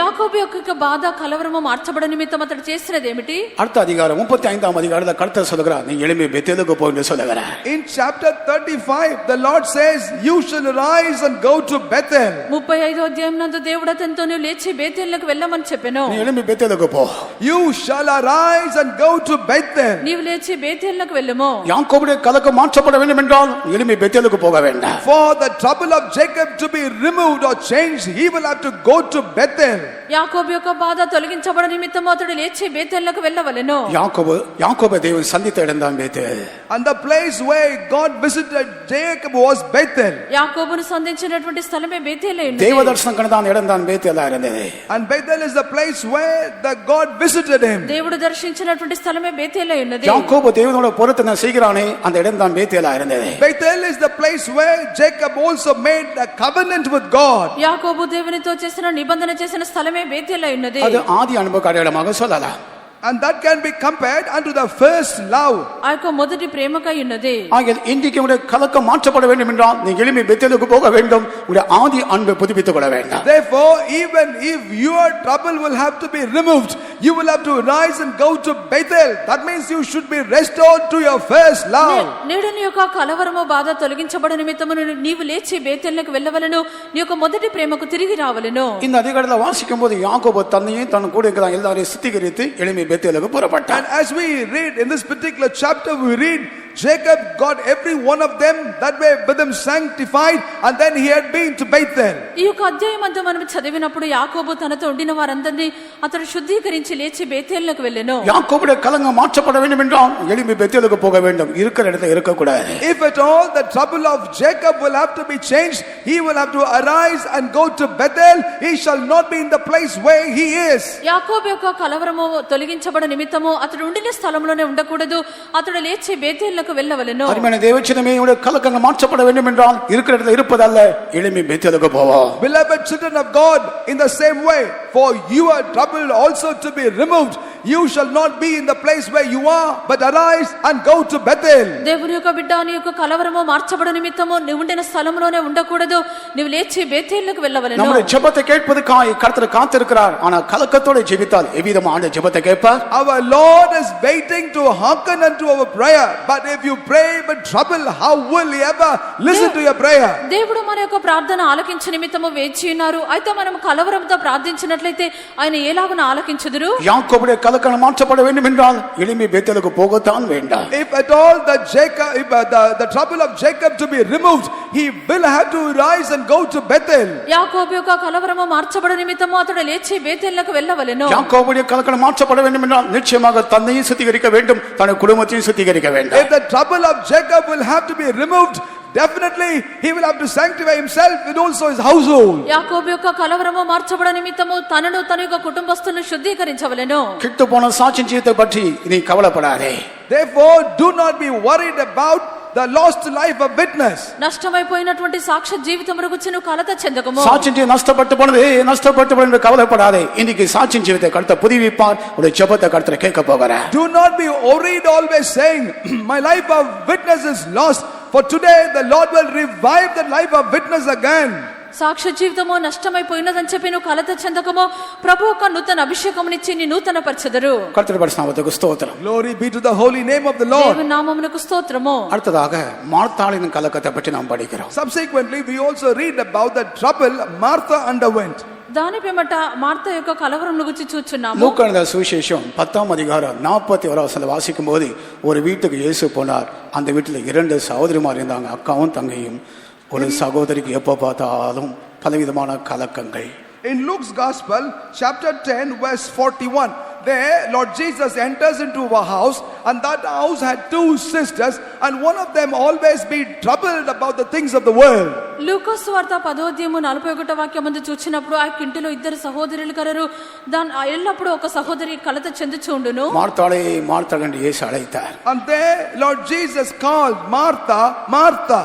యాకోబు యొక్క బాధ కలవరము మార్చబడ నిమిత్తం అతడు చేసినది ఏమిటి? அடுத்த அதிகாரம் 35ஆம் அதிகாரத்துல கர்த்தர் சொல்கிறார், நீ எழும்பி பெத்தேலுக்கு போ என்று சொல்கிறார். In chapter 35 the Lord says, you shall arise and go to Bethel. 35వ అధ్యాయం నందు దేవుడు అతనితో నువ్వు లేచి బేతేలుకు వెళ్ళమని చెప్పెను. நீ எழும்பி பெத்தேலுக்கு போ. You shall arise and go to Bethel. నీవు లేచి బేతేలుకు వెళ్ళము. யாக்கோபுடைய கலக்கம் மாற்றப்பட வேண்டும் என்றால் எழும்பி பெத்தேலுக்கு போக வேண்டாம். For the trouble of Jacob to be removed or changed, he will have to go to Bethel. యాకోబు యొక్క బాధ తొలగించబడ నిమిత్తము అతడు లేచి బేతేలుకు వెళ్ళవలెను. யாக்கோபை தேவன் சந்தித்த இடம்தான் Bethel. And the place where God visited Jacob was Bethel. యాకోబును సంధించినటువంటి స్థలమే బేతేలే ఉన్నది. தேவ தரிசனம் கண்டதான இடம்தான் பெத்தேலா இருந்தது. And Bethel is the place where the God visited him. దేవుడు దర్శించినటువంటి స్థలమే బేతేలే ఉన్నది. யாக்கோபு தேவனோட பொருத்தனை செய்கிறானே அந்த இடம்தான் பெத்தேலா இருந்தது. Bethel is the place where Jacob also made a covenant with God. యాకోబు దేవునితో చేసిన నిబంధన చేసిన స్థలమే బేతేలే ఉన్నది. அது ஆதி அனுபவ அடையாளமாக சொல்லலாம். And that can be compared unto the first love. ఆ యొక్క మొదటి ప్రేమకై ఉన్నది. ஆகிய இன்றைக்கு உடைய கலக்கம் மாற்றப்பட வேண்டும் என்றால் நீ எளிமை பெத்தேலுக்கு போக வேண்டும், உடைய ஆதி அன்பை புதுப்பித்துக் கொள்ள வேண்டும். Therefore, even if your trouble will have to be removed, you will have to rise and go to Bethel. That means you should be restored to your first love. నేడు నీ యొక్క కలవరము బాధ తొలగించబడ నిమిత్తము నీవు లేచి బేతేలుకు వెళ్ళవలెను, నీ యొక్క మొదటి ప్రేమకు తిరిగి రావలెను. இந்த அதிகாரத்துல வாசிக்கும் போது யாக்கோபு தன்னையும் தன் கூட இருக்கிற எல்லாரையும் சுத்திகரித்து எளிமை பெத்தேலுக்கு புறப்பட்டார். And as we read in this particular chapter, we read Jacob got every one of them that way with them sanctified, and then he had been to Bethel. ఈ యొక్క అధ్యాయం అంతా మనం చదివినప్పుడు యాకోబు తనతో ఉండిన వారందరినీ అతడు శుద్ధీకరించి లేచి బేతేలుకు వెళ్ళెను. யாக்கோபுடைய கலங்கம் மாற்றப்பட வேண்டும் என்றால் எளிமை பெத்தேலுக்கு போக வேண்டும், இருக்கிற இடத்துல இருக்கக்கூடாது. If at all the trouble of Jacob will have to be changed, he will have to arise and go to Bethel. He shall not be in the place where he is. యాకోబు యొక్క కలవరము తొలగించబడ నిమిత్తము అతడు ఉండిన స్థలంలోనే ఉండకూడదు, అతడు లేచి బేతేలుకు వెళ్ళవలెను. அருமையான தேவச்சனமே, உடைய கலக்கங்கள் மாற்றப்பட வேண்டும் என்றால் இருக்கிற இடத்துல இருப்பதல்ல, எளிமை பெத்தேலுக்கு போவோம். Beloved children of God, in the same way, for your trouble also to be removed, you shall not be in the place where you are, but arise and go to Bethel. దేవుని యొక్క బిడ్డ, నీ యొక్క కలవరము మార్చబడ నిమిత్తము నీవు ఉండిన స్థలంలోనే ఉండకూడదు, నీవు లేచి బేతేలుకు వెళ్ళవలెను. நம்முடைய ஜெபத்தை கேட்பதற்காக கர்த்தர் காத்திருக்கிறார். ஆனா கலக்கத்தோட ஜெபித்தால் எவ்விதமா ஆண்டவர் ஜெபத்தை கேட்பார்? Our Lord is waiting to hearken unto our prayer, but if you pray with trouble, how will he ever listen to your prayer? దేవుడు మన యొక్క ప్రార్థన ఆలకించే నిమిత్తము వేచి ఉన్నారు. అయితే మనం కలవరంతో ప్రార్థించినట్లయితే ఆయన ఎలాగున ఆలకించుదురు? யாக்கோபுடைய கலக்கம் மாற்றப்பட வேண்டும் என்றால் எளிமை பெத்தேலுக்கு போகத்தான் வேண்டாம். If at all the trouble of Jacob to be removed, he will have to rise and go to Bethel. యాకోబు యొక్క కలవరము మార్చబడ నిమిత్తము అతడు లేచి బేతేలుకు వెళ్ళవలెను. யாக்கோபுடைய கலக்கம் மாற்றப்பட வேண்டும் என்றால் நிச்சயமாக தன்னையும் சுத்திகரிக்க வேண்டும், தன் குடும்பத்தையும் சுத்திகரிக்க வேண்டும். If the trouble of Jacob will have to be removed, definitely he will have to sanctify himself and also his household. యాకోబు యొక్క కలవరము మార్చబడ నిమిత్తము తనను తన యొక్క కుటుంబస్తులను శుద్ధీకరించవలెను. கிட்டு போன சாட்சி ஜீவித்தை பற்றி நீ கவலைப்படாதே. Therefore, do not be worried about the lost life of witness. నష్టమైపోయినటువంటి సాక్ష్య జీవితమును గురించి నువ్వు కలత చెందకము. சாட்சி நஷ்டப்பட்டு போனது கவலைப்படாதே. இன்னைக்கு சாட்சி ஜீவித்தை கர்த்தர் புதுப்பிப்பார். உடைய ஜெபத்தை கர்த்தர் கேட்க போகிறார். Do not be worried always saying my life of witness is lost, for today the Lord will revive the life of witness again. సాక్ష్య జీవితము నష్టమైపోయినదని చెప్పి నువ్వు కలత చెందకము. ప్రభు యొక్క నూతన అభిషేకమునిచ్చి నీ నూతన పరచెదరు. கர்த்தர் பரிசுத்தத்துக்கு ஸ்தோத்திரம். Glory be to the holy name of the Lord. దేవుని నామమునకు స్తోత్రము. அடுத்ததாக மார்த்தாளின் கலக்கத்தை பற்றி நாம் படிக்கிறோம். Subsequently, we also read about the trouble Martha underwent. దాని పిమ్మట మార్త యొక్క కలవరమును గురించి చూచున్నాము. லூக்கா எழுதின சுவிசேஷம் 10ஆம் அதிகாரம் 41ஆம் வசனம் வாசிக்கும் போது ஒரு வீட்டுக்கு இயேசு போனார். அந்த வீட்டில் 2 சகோதரிமார் இருந்தாங்க, அக்காவும் தங்கையும். ஒரு சகோதரிக்கு எப்போ பார்த்தாலும் பலவிதமான கலக்கங்கள். In Luke's Gospel, chapter 10, verse 41, there Lord Jesus enters into a house, and that house had 2 sisters, and one of them always be troubled about the things of the world. లూకాసు వార్త 10వ అధ్యాయము 41వ వాక్యమందు చూచినప్పుడు ఆ ఇంటిలో 2 సహోదరులు కలరు. ఎల్లప్పుడూ ఒక సహోదరి కలత చెందుచుండును. மார்த்தாளே மார்த்தாள் என்று இயேசு அழைத்தார். And there Lord Jesus called Martha, Martha.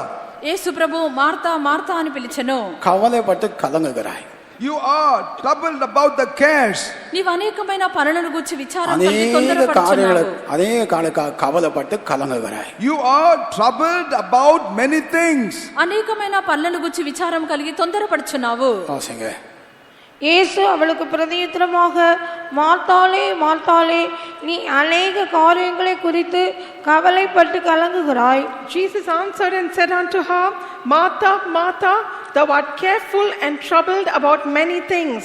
Yesu Prabhu Martha Martha అని పిలిచెను. கவலைப்பட்டு கலங்குகிறாய். You are troubled about the cares. నీవు అనేకమైన పనులను గురించి విచారం కలిగి తొందరపడుచున్నావు. అనేక కారణాలకు కవలపట్టు కలங்குகிறாய். You are troubled about many things. అనేకమైన పనులను గురించి విచారం కలిగి తొందరపడుచున్నావు. வாசிங்க. இயேசு அவளுக்கு பிரதியுத்தரமாக, மார்த்தாளே மார்த்தாளே, நீ அநேக காரியங்களை குறித்து கவலைப்பட்டு கலங்குகிறாய். Jesus answered and said unto her, Martha, Martha, thou art careful and troubled about many things.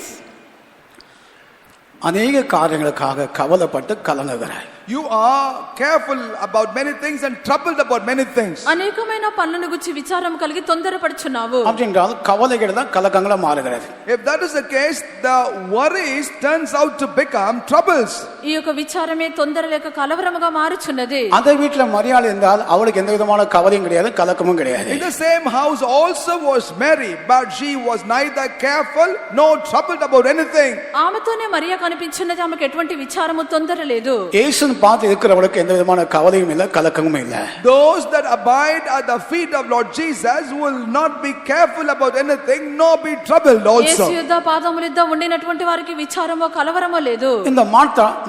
அநேக காரியங்களுக்காக கவலைப்பட்டு கலங்குகிறாய். You are careful about many things and troubled about many things. అనేకమైన పనులను గురించి విచారం కలిగి తొందరపడుచున్నావు. அப்படின்றால் கவலைகள் தான் கலக்கங்களா மாறுகிறது. If that is the case, the worries turns out to become troubles. ఈ యొక్క విచారమే తొందర లేక కలవరముగా మారుచున్నది. அந்த வீட்டுல மரியாள் இருந்தால் அவளுக்கு எந்த விதமான கவலையும் கிடையாது, கலக்கமும் கிடையாது. In the same house also was Mary, but she was neither careful nor troubled about anything. ఆమెతోనే Mariya కనిపించినది, ఆమెకు ఎటువంటి విచారము తొందర లేదు. యేసు இயேசுவின் பார்த்து இருக்கிறவளுக்கு எந்த விதமான கவலையும் இல்லை, கலக்கமும் இல்லை. Those that abide at the feet of Lord Jesus will not be careful about anything nor be troubled Yesu also. యుద్ధ పాదముల యుద్ధ ఉండినటువంటి వారికి విచారమో కలవరమో లేదు. இந்த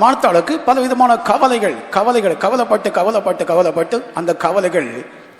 மார்த்தாளுக்கு பல விதமான கவலைகள் கவலைப்பட்டு அந்த கவலைகள்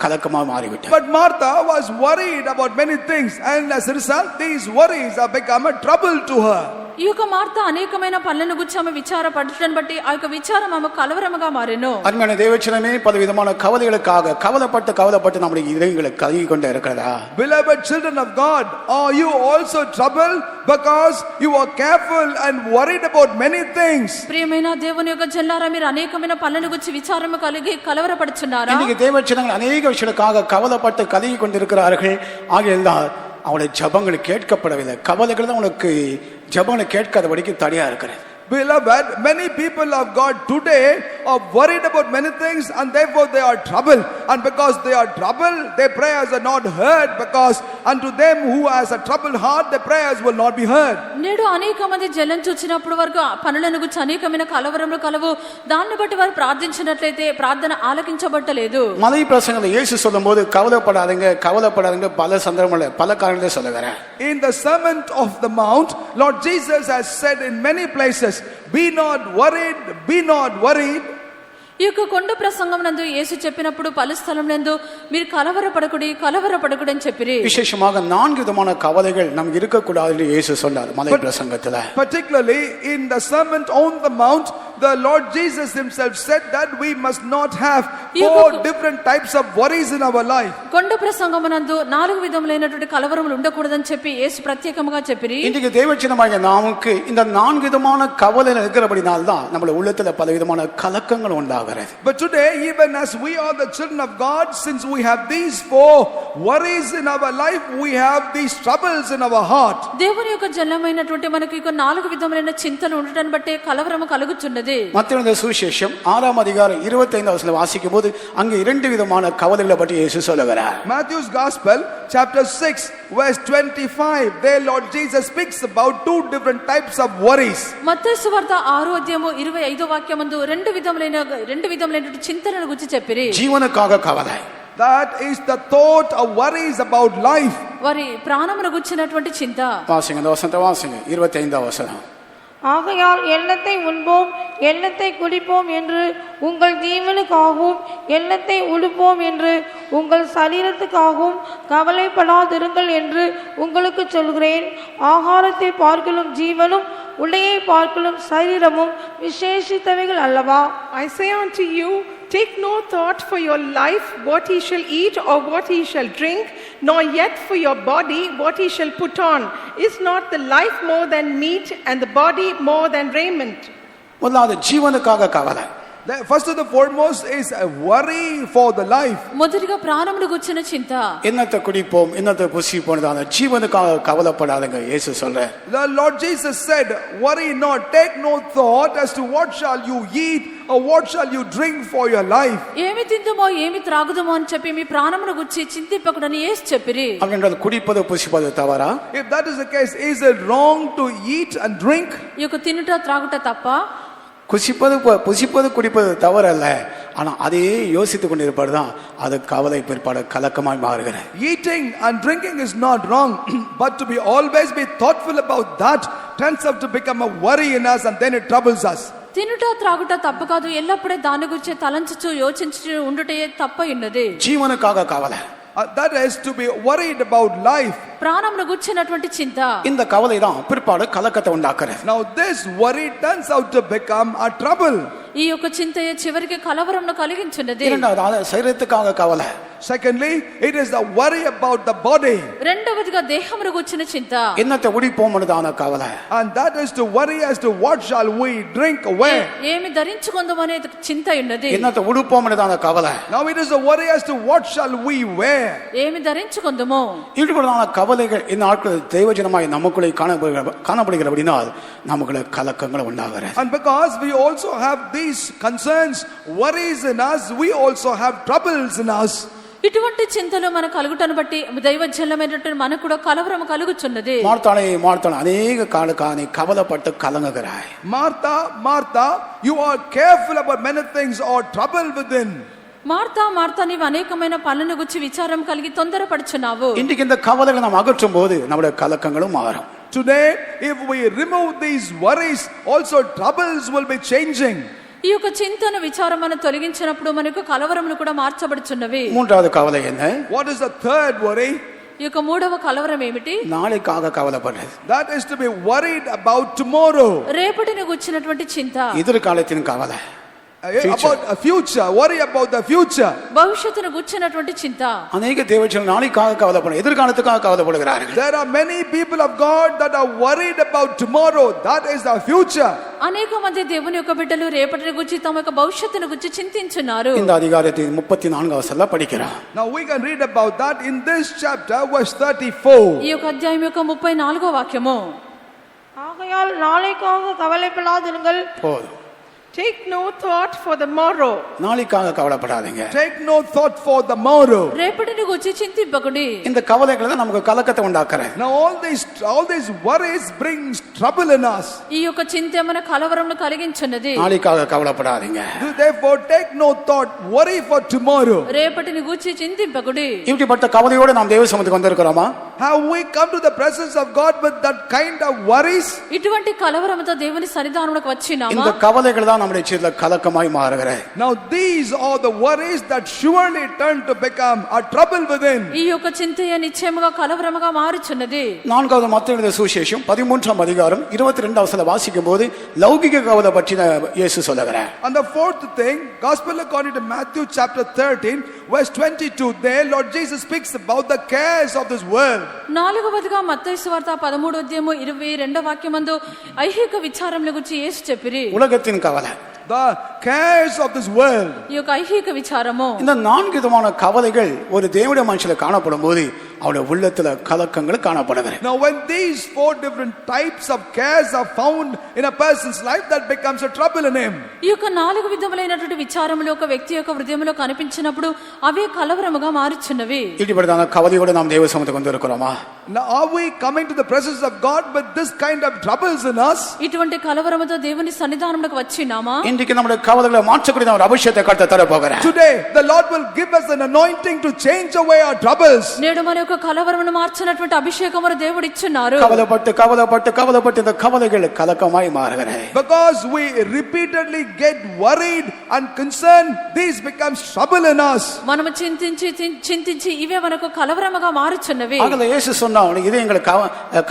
கலக்கமா மாறிவிட்டது. But Martha was worried about many things, and as a result these worries have become a trouble to her. ఈ యొక్క మార్త అనేకమైన పనులను గురించి ఆమె విచారపడటం బట్టి ఆ యొక్క విచారం ఆమె కలవరముగా మారెను. அருமையான தேவச்சனமே, பல விதமான கவலைகளுக்காக கவலைப்பட்டு நம்முடைய இதயங்களை கலங்கி கொண்டே இருக்கிறதா? Beloved children of God, are you also troubled because you are careful and worried about many things? ప్రియమైన దేవుని యొక్క జనులారా, మీరు అనేకమైన పనులను గురించి విచారము కలిగి కలవరపడుచున్నారా? இன்னைக்கு தேவச்சனங்கள் அநேக விஷயங்களுக்காக கவலைப்பட்டு கலங்கி கொண்டிருக்கிறார்கள். ஆகையால் அவனுடைய ஜபங்கள் கேட்கப்படவில்லை. கவலைகள் தான் உனக்கு ஜபங்களை கேட்காதபடிக்கு தடையா இருக்கிறது. Beloved, many people of God today are worried about many things and therefore they are troubled. And because they are troubled, their prayers are not heard, because unto them who has a troubled heart, their prayers will not be heard. నేడు అనేక మంది జలం చూచినప్పుడు వరకు పనులను గురించి అనేకమైన కలవరములు కలవు. దాన్ని బట్టి వారు ప్రార్థించినట్లయితే ప్రార్థన ఆలకించబడలేదు. மலை பிரசங்கத்துல இயேசு சொல்லும்போது கவலைப்படாதீங்க பல சந்தர்ப்பங்கள்ல பல காரணங்களை சொல்லுகிறார். In the Sermon of the Mount, Lord Jesus has said in many places, be not worried. ఈ యొక్క కొండ ప్రసంగం నందు యేసు చెప్పినప్పుడు పలు స్థలములందు మీరు కలవరపడకుడి అని చెప్పిరి. விசேஷமாக 4 விதமான கவலைகள் நமக்கு இருக்க கூடாது என்று இயேசு சொன்னார் மலை பிரசங்கத்துல. Particularly in the Sermon on the Mount, the Lord Jesus himself said that we must not have 4 different types of worries in our life. కొండ ప్రసంగం నందు 4 విధములైనటువంటి కలవరములు ఉండకూడదని చెప్పి యేసు ప్రత్యేకంగా చెప్పిరి. இன்றைக்கு தேவச்சனமாக நமக்கு இந்த 4 விதமான கவலைகள் இருக்கிறபடியால் தான் நம்மளுடைய உள்ளத்துல பல விதமான கலக்கங்கள் உண்டாகும். But today, even as we are the children of God, since we have these 4 worries in our life, we have these troubles in our heart. దేవుని యొక్క జనమైనటువంటి మనకి ఇక 4 విధములైన చింతలు ఉండటం బట్టే కలవరము కలుగుచున్నది. மత్తேயுவின் சுவிசேஷம் 6ஆம் அதிகாரம் 25ஆம் வசனம் வாசிக்கும்போது அங்கே 2 விதமான கவலைகளை பற்றி இயேசு சொல்லுகிறார். Matthew's Gospel, chapter 6, verse 25, there Lord Jesus speaks about 2 different types of worries. మత్తయి సువార్త 6వ అధ్యాయము 25వ వాక్యమందు 2 విధములైనటువంటి చింతలను గురించి చెప్పిరి. జీవనకాக కవలై. That is the thought of worries about life. వారి ప్రాణమును గురించినటువంటి చింత. வாசிங்க அந்த வசனத்தை வாசிங்க 25ஆம் வசனம். ஆகையால் எண்ணத்தை உண்போம் எண்ணத்தை குடிப்போம் என்று உங்கள் ஜீவனுக்காகவும் எண்ணத்தை உடுப்போம் என்று உங்கள் சரீரத்துக்காகவும் கவலைப்படாதிருங்கள் என்று உங்களுக்கு சொல்கிறேன். ஆகாரத்தை பார்க்கலும் ஜீவனும் உடையை பார்க்கலும் சரீரமும் விசேஷித்தவைகள் அல்லவா? I say unto you, take no thought for your life, what he shall eat or what he shall drink, nor yet for your body, what he shall put on. Is not the life more than meat, and the body more than raiment? முதலாவது ஜீவனுக்காக கவலை. First and the foremost is a worry for the life. మొదటిగా ప్రాణమును గురించిన చింత. என்னத்தை குடிப்போம் என்னத்தை புசிப்போம் ஜீவனுக்காக கவலைப்படாதங்க இயேசு சொல்றார். The Lord Jesus said, worry not, take no thought as to what shall you eat or what shall you drink for your life. ఏమి తిందుమో ఏమి త్రాగుదుమో అని చెప్పి మీ ప్రాణమును గురించి చింతింపకుడని యేసు చెప్పిరి. அப்படின்றது குடிப்பது புசிப்பது தவறா? If that is the case, is it wrong to eat and drink? ఈ యొక్క తినుట త్రాగుట తప్ప? புசிப்பது குடிப்பது தவறல்ல, ஆனா அதே யோசித்துக் கொண்டிருப்பதுதான் அது கவலை பிற்பாடு கலக்கமாய் மாறுகிறது. Eating and drinking is not wrong, but to be always be thoughtful about that turns out to become a worry in us and then it troubles us. తినుట త్రాగుట తప్పు కాదు, ఎల్లప్పుడే దాని గురించి తలంచుచు యోచించుచు ఉండుటే తప్ప ఉన్నది. జీవనకాக కవலை. That is to be worried about life. ప్రాణమును గురించినటువంటి చింత. இந்த கவலை தான் பிற்பாடு கலக்கத்தை உண்டாக்குறது. Now this worry turns out to become a trouble. ఈ యొక్క చింతయే చివరికి కలవరంను కలిగించున్నది. இரண்டாவது శరీరத்துக்காக కవலை. Secondly, it is the worry about the body. రెండవదిగా దేహమును గురించిన చింత. என்னத்தை உடிப்போம்னுதான கவலை. And that is to worry as to what shall we drink, where. ఏమి ధరించుకుందామనే చింత ఉన్నది. என்னத்தை உடுப்போம்னுதான கவலை. Now it is a worry as to what shall we wear. ఏమి ధరించుకుందామో. இப்படிப்பட்டதான கவலைகள் இந்த நாட்களில் தெய்வஜனமாய் நமக்குள்ளே காணப்படுகிறபடினால் நமக்குள்ள கலக்கங்கள் உண்டாகிறது. And because we also have these concerns, worries in us, we also have troubles in us. ఇటువంటి చింతలు మన కలుగుటను బట్టి దైవజనమైనటువంటి మనకు కూడా కలవరం కలుగుచున్నది. மார்த்தாளே மார்த்தாள் அநேக காலக்காணி கவலைப்பட்டு கலங்குகிறாய். Martha, Martha, you are careful about many things or trouble within. Martha Martha నీవు అనేకమైన పనులను గురించి విచారం కలిగి తొందరపడుచున్నావు. இன்றைக்கு இந்த கவலைகளை நாம் அகற்றும் போது நம்முடைய கலக்கங்களும் மாறும். Today, if we remove these worries, also troubles will be changing. ఈ యొక్క చింతన విచారం మనం తొలగించినప్పుడు మనకు కలవరములు కూడా మార్చబడుచున్నవి. மூன்றாவது கவலை என்ன? What is the third worry? ఈ యొక్క మూడవ కలవరం ఏమిటి? நாளைக்காக கவலைப்படுறது. That is to be worried about tomorrow. రేపటిని గుచ్చినటువంటి చింత. எதிர்காலத்தின் கவலை. About a future, worry about the future. భవిష్యత్తును గుచ్చినటువంటి చింత. அநேக தேவஜனங்கள் நாளைக்காக கவலைப்படும், எதிர்காலத்துக்காக கவலைப்படுகிறார்கள். There are many people of God that are worried about tomorrow. That is the future. అనేక మంది దేవుని యొక్క బిడ్డలు రేపటిని గురించి తమ యొక్క భవిష్యత్తును గురించి చింతించున్నారు. இந்த அதிகாரத்தின் 34வது வசனத்துல படிக்கிறோம். Now we can read about that in this chapter, verse 34. ఈ యొక్క అధ్యాయం యొక్క 34వ వాక్యము. ஆகையால் நாளைக்காக கவலைப்படாதிருங்கள். போதும். Take no thought for the morrow. நாளைக்காக கவலைப்படாதீங்க. Take no thought for the morrow. రేపటిని గురించి చింతింపకుడి. இந்த கவலைகள் தான் நமக்கு கலக்கத்தை உண்டாக்குறேன். Now all these worries brings trouble in us. ఈ యొక్క చింత మన కలవరమును కలిగించున్నది. நாளைக்காக கவலைப்படாதீங்க. Therefore take no thought, worry for tomorrow. రేపటిని గురించి చింతింపకుడి. இப்படிப்பட்ட கவலையோடு நாம் தேவ சமூகத்துக்கு வந்திருக்கிறோமா? Have we come to the presence of God with that kind of worries? ఇటువంటి కలవరముతో దేవుని సన్నిధానమునకు వచ్చినామా? இந்த கவலைகள் தான் நம்முடைய జీవితంలో కలకமாய் మారుகிறது. Now these are the worries that surely turn to become a trouble within. ఈ యొక్క చింతయ నిశ్చయముగా కలవరముగా మారుచున్నది. நான்காவது மத்தேயு எழுதின சுவிசேஷம் 13ஆம் அதிகாரம் 22ஆம் வசனம் வாசிக்கும்போது லௌகிக கவலை பற்றி இயேசு சொல்லுகிறார். And the fourth thing, gospel according to Matthew chapter 13 verse 22, there Lord Jesus speaks about the cares of this world. నాలుగవదిగా మత్తయి సువార్త 13వ అధ్యాయము 22వ వాక్యమందు ఐహిక విచారముల గురించి యేసు చెప్పిరి. உலகத்தின் கவலை, The cares of this world. ఈ యొక్క ఐహిక విచారము. இந்த நான்கு விதமான கவலைகள் ஒரு தேவனுடைய மனுஷனுக்கு காணப்படும் போது அவருடைய உள்ளத்துல கலக்கங்கள் காணப்படுகிறது. Now when these four different types of cares are found in a person's life, that becomes a trouble in him. ఈ యొక్క నాలుగు విధములైనటువంటి విచారములు ఒక వ్యక్తి యొక్క హృదయంలో కనిపించినప్పుడు అవే కలవరముగా మారుచున్నవి. இப்படிப்பட்ட கவலையோடு நாம் தேவ சமூகத்துக்கு வந்திருக்கிறோமா? Now are we coming to the presence of God with this kind of troubles in us? ఇటువంటి కలవరముతో దేవుని సన్నిధానమునకు వచ్చినామా? இன்றைக்கு நம்முடைய கவலைகளை மாற்றக்கூடிய ஒரு அபிஷேகத்தை கர்த்தர் தர போகிறார். Today the Lord will give us an anointing to change away our troubles. నేడు మన యొక్క కలవరమును మార్చినటువంటి అభిషేకమును దేవుడు ఇచ్చున్నారు. கவலைப்பட்டு கவலைப்பட்டு கவலைப்பட்டு இந்த கவலைகள் கலக்கமாய் மாறுகிறது. Because we repeatedly get worried and concerned, these becomes trouble in us. మనము చింతించి ఇవే మనకు కలవరముగా మారుచున్నవి. ஆகவே இயேசு சொன்னார், இதயங்கள்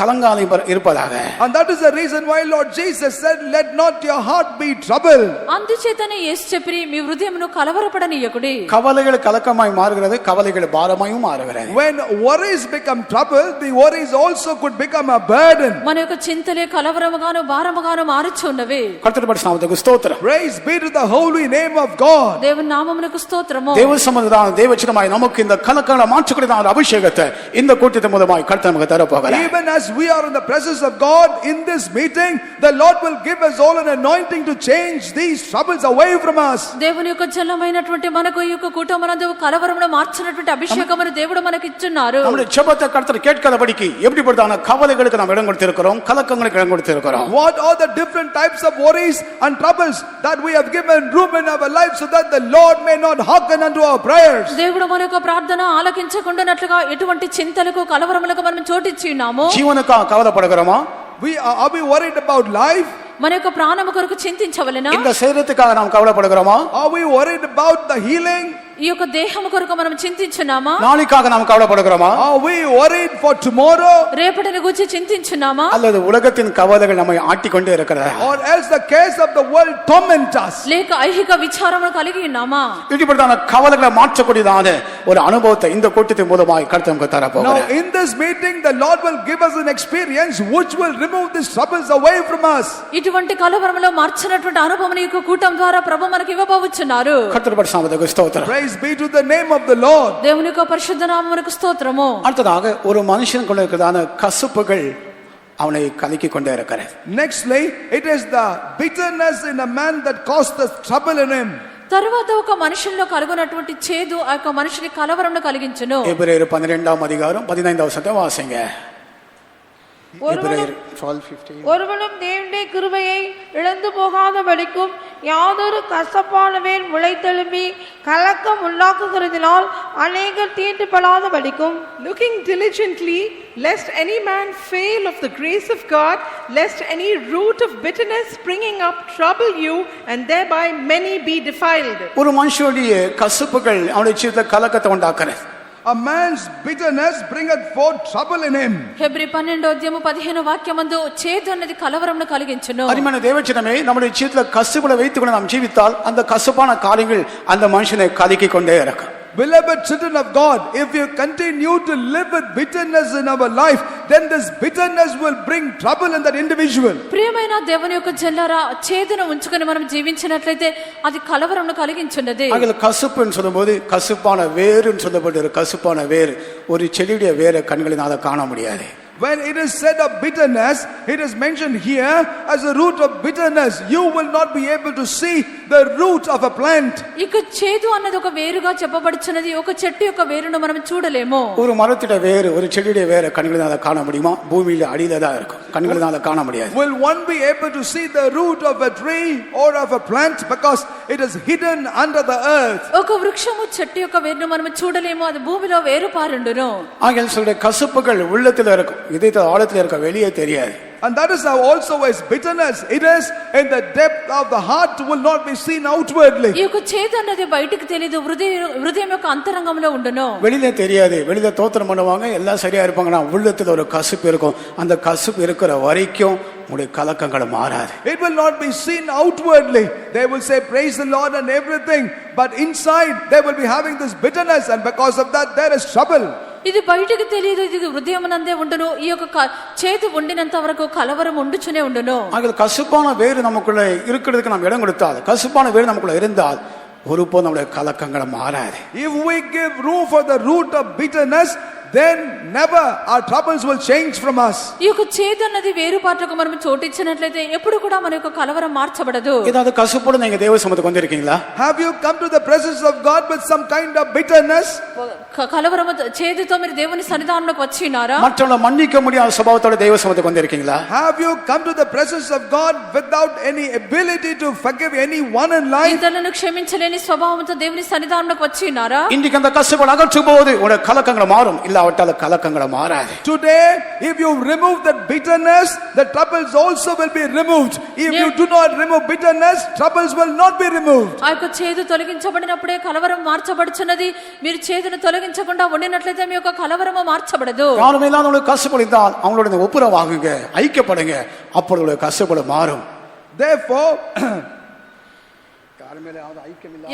கலங்காலை இருப்பதாக. And that is the reason why Lord Jesus said, let not your heart be troubled. అందుచేతనే యేసు చెప్పి మీ హృదయమును కలవరపడనీయకుడి. கவலைகள் கலக்கமாய் மாறுகிறது, கவலைகள் பாரமாயும் மாறுகிறது. When worries become trouble, the worries also could become a burden. మన యొక్క చింతలే కలవరముగాను భారముగాను మారుచున్నవి. கர்த்தருடைய நாமத்துக்கு ஸ்தோத்திரம். Praise be to the holy name of God. దేవుని నామమునకు స్తోత్రము. தேவ சமூகத்தால் தேவச்சினமாய் நமக்கு இந்த கலக்கங்களை மாற்றக்கூடிய ஒரு அபிஷேகத்தை இந்த கூட்டத்தின் மூலமாய் கர்த்தர் நமக்கு தர போகிறார். Even as we are in the presence of God in this meeting, the Lord will give us all an anointing to change these troubles away from us. దేవుని యొక్క జలమైనటువంటి మనకు ఈ యొక్క కూటమునందు కలవరమును మార్చినటువంటి అభిషేకమును దేవుడు మనకి ఇచ్చున్నారు. நம்முடைய ஜெபத்தை கர்த்தர் கேட்காதபடிக்கு எப்படிப்பட்டதான கவலைகளுக்கு நாம் இடம் கொடுத்திருக்கிறோம், கலக்கங்களுக்கு இடம் கொடுத்திருக்கிறோம். What are the different types of worries and troubles that we have given room in our life so that the Lord may not hearken unto our prayers? దేవుడు మన యొక్క ప్రార్థన ఆలకించకుండానట్లుగా ఎటువంటి చింతలకు కలవరములకు మనం చోటిచ్చి ఉన్నాము. ஜீவனுக்காக கவலைப்படுகிறோமா? Are we worried about life? మన యొక్క ప్రాణము కొరకు చింతించవలెనా? இந்த శరీరத்துக்காக நாம் கவலைப்படுகிறோமா? Are we worried about the healing? ఈ యొక్క దేహము కొరకు మనం చింతించున్నామా? நாளைக்காக நாம் கவலைப்படுகிறோமா? Are we worried for tomorrow? రేపటిని గురించి చింతించున్నామా? அல்லது உலகத்தின் கவலைகள் நம்மை ஆட்டிக்கொண்டே இருக்கிறதா? Or else the cares of the world torment us? లేక ఐహిక విచారమును కలిగి ఉన్నామా? இப்படிப்பட்டதான கவலைகளை மாற்றக்கூடியதான ஒரு அனுபவத்தை இந்த கூட்டத்தின் மூலமாய் கர்த்தர் நமக்கு தர Now போகிறார். in this meeting the Lord will give us an experience which will remove these troubles away from us. ఇటువంటి కలవరములో మార్చినటువంటి అనుభవం ఈ యొక్క కూటం ద్వారా ప్రభు మనకి ఇవ్వబోచున్నారు. கர்த்தருடைய நாமத்துக்கு ஸ்தோத்திரம். Praise be to the name of the Lord. దేవుని యొక్క పరిశుద్ధ నామమునకు స్తోత్రము. அடுத்ததாக ஒரு மனுஷனுக்குள்ள இருக்கிறதான கசுப்புகள் அவனை கலக்கிக் கொண்டே இருக்கிறது. Nextly, it is the bitterness in a man that caused the trouble in him. తరువాత ఒక మనుషుల్లో కలుగునటువంటి చేదు ఆ యొక్క మనిషిని కలవరంను కలిగించును. எபிரேயர் 12ஆம் அதிகாரம் 15வது வசனத்தை வாசிங்க. எபிரேயர் 12:15. ஒருவனும் தேவனுடைய கிருபையை இழந்து போகாதபடிக்கும் யாதொரு கசப்பான வேர் முளைத்தெழும்பி கலக்கம் உண்டாக்குகிறதினால் அநேகர் தீட்டுப்படாதபடிக்கும், Looking diligently, lest any man fail of the grace of God, lest any root of bitterness springing up trouble you, and thereby many be defiled. ஒரு மனுஷனுடைய கசப்புகள் அவனுடைய ஜீவிதத்துல கலக்கத்தை உண்டாக்குறது. A man's bitterness bringeth forth trouble in him. Hebrew 12:15 వాక్యమందు చేదు అన్నది కలవరంను కలిగించును. அருமையான தேவச்சனமே, நம்முடைய ஜீவிதத்துல கசப்புகளை வைத்துக்கொண்டு நாம் ஜீவித்தால் அந்த கசப்பான காரியங்கள் அந்த மனுஷனை கலக்கிக் கொண்டே இருக்கும். Beloved children of God, if you continue to live with bitterness in our life, then this bitterness will bring trouble in that individual. ప్రియమైన దేవుని యొక్క జనులారా, చేదును ఉంచుకొని మనం జీవించినట్లయితే అది కలవరంను కలిగించున్నది. ஆகிய கசப்புன்னு சொல்லும்போது கசப்பான வேறுன்னு சொல்லப்பட்டு கசப்பான வேறு ஒரு செடியுடைய வேரை கண்களினால காண முடியாது. When it is said of bitterness, it is mentioned here as a root of bitterness. You will not be able to see the root of a plant. ఇక చేదు అన్నది ఒక వేరుగా చెప్పబడుచున్నది. ఒక చెట్టు యొక్క వేరును మనం చూడలేము. ஒரு மரத்திட வேறு ஒரு செடியுடைய வேரை கண்களினால காண முடியுமா? பூமியில அடியில தான் இருக்கும், கண்களினால காண முடியாது. Will one be able to see the root of a tree or of a plant because it is hidden under the earth? ఒక వృక్షము చెట్టు యొక్క వేరును మనం చూడలేము, అది భూమిలో వేరు పారుండును. ஆகிய சொல்ற கசப்புகள் உள்ளத்துல இருக்கும், இதயத்துல ஆழத்துல இருக்க, வெளியே தெரியாது. And that is how also is bitterness. It is in the depth of the heart, will not be seen outwardly. ఈ యొక్క చేదు అన్నది బయటికి తెలియదు, హృదయం యొక్క అంతరంగంలో ఉండును. வெளியில தெரியாது, வெளியில தோத்திரம் பண்ணுவாங்க, எல்லாம் சரியா இருப்பாங்கன்னா உள்ளத்துல ஒரு கசப்பு இருக்கும். அந்த கசப்பு இருக்கிற வரைக்கும் உங்களுடைய கலக்கங்கள் மாறாது. It will not be seen outwardly. They will say praise the Lord and everything, but inside they will be having this bitterness, and because of that there is trouble. ఇది బయటికి తెలియదు, ఇది హృదయమునందే ఉండును. ఈ యొక్క చేదు ఉండినంత వరకు కలవరం ఉండుచునే ఉండును. ஆகிய கசப்பான வேறு நமக்குள்ள இருக்கிறதுக்கு நாம் இடம் கொடுத்தால், கசப்பான வேறு நமக்குள்ள இருந்தால் ஒருபோதும் நம்முடைய கலக்கங்கள் மாறாது. If we give room for the root of bitterness, then never our troubles will change from us. ఈ యొక్క చేదు అన్నది వేరుపాట్లకు మనం చోటిచ్చినట్లయితే ఎప్పుడు కూడా మన యొక్క కలవరం మార్చబడదు. ஏதாவது கசப்போடு நீங்க தேவ சமூகத்துக்கு வந்திருக்கீங்களா? Have you come to the presence of God with some kind of bitterness? కలవరము చేదుతో మీరు దేవుని సన్నిధానంలోకి వచ్చినారా? மற்றவங்களை மன்னிக்க முடியாத சுபாவத்தோட தேவ சமூகத்துக்கு வந்திருக்கீங்களா? Have you come to the presence of God without any ability to forgive anyone in life? ఇతరులను క్షమించలేని స్వభావంతో దేవుని సన్నిధానంలోకి వచ్చినారా? இன்றைக்கு அந்த கசப்புகள் அகற்றும் போது உங்களுடைய கலக்கங்கள் மாறும், இல்லாவிட்டால் கலக்கங்கள் மாறாது. Today, if you remove that bitterness, the troubles also will be removed. If you do not remove bitterness, troubles will not be removed. ఆ యొక్క చేదు తొలగించబడినప్పుడే కలవరం మార్చబడుచున్నది. మీరు చేదును తొలగించకుండా ఉండినట్లయితే మీ యొక్క కలవరము మార్చబడదు. யாருமே இல்லாத உங்களுக்கு கசப்புகள் இருந்தால் அவங்களோட ஒப்புரவாகுங்க, ஐக்கியப்படுங்க, அப்பொழுது கசப்புகள் மாறும். Therefore,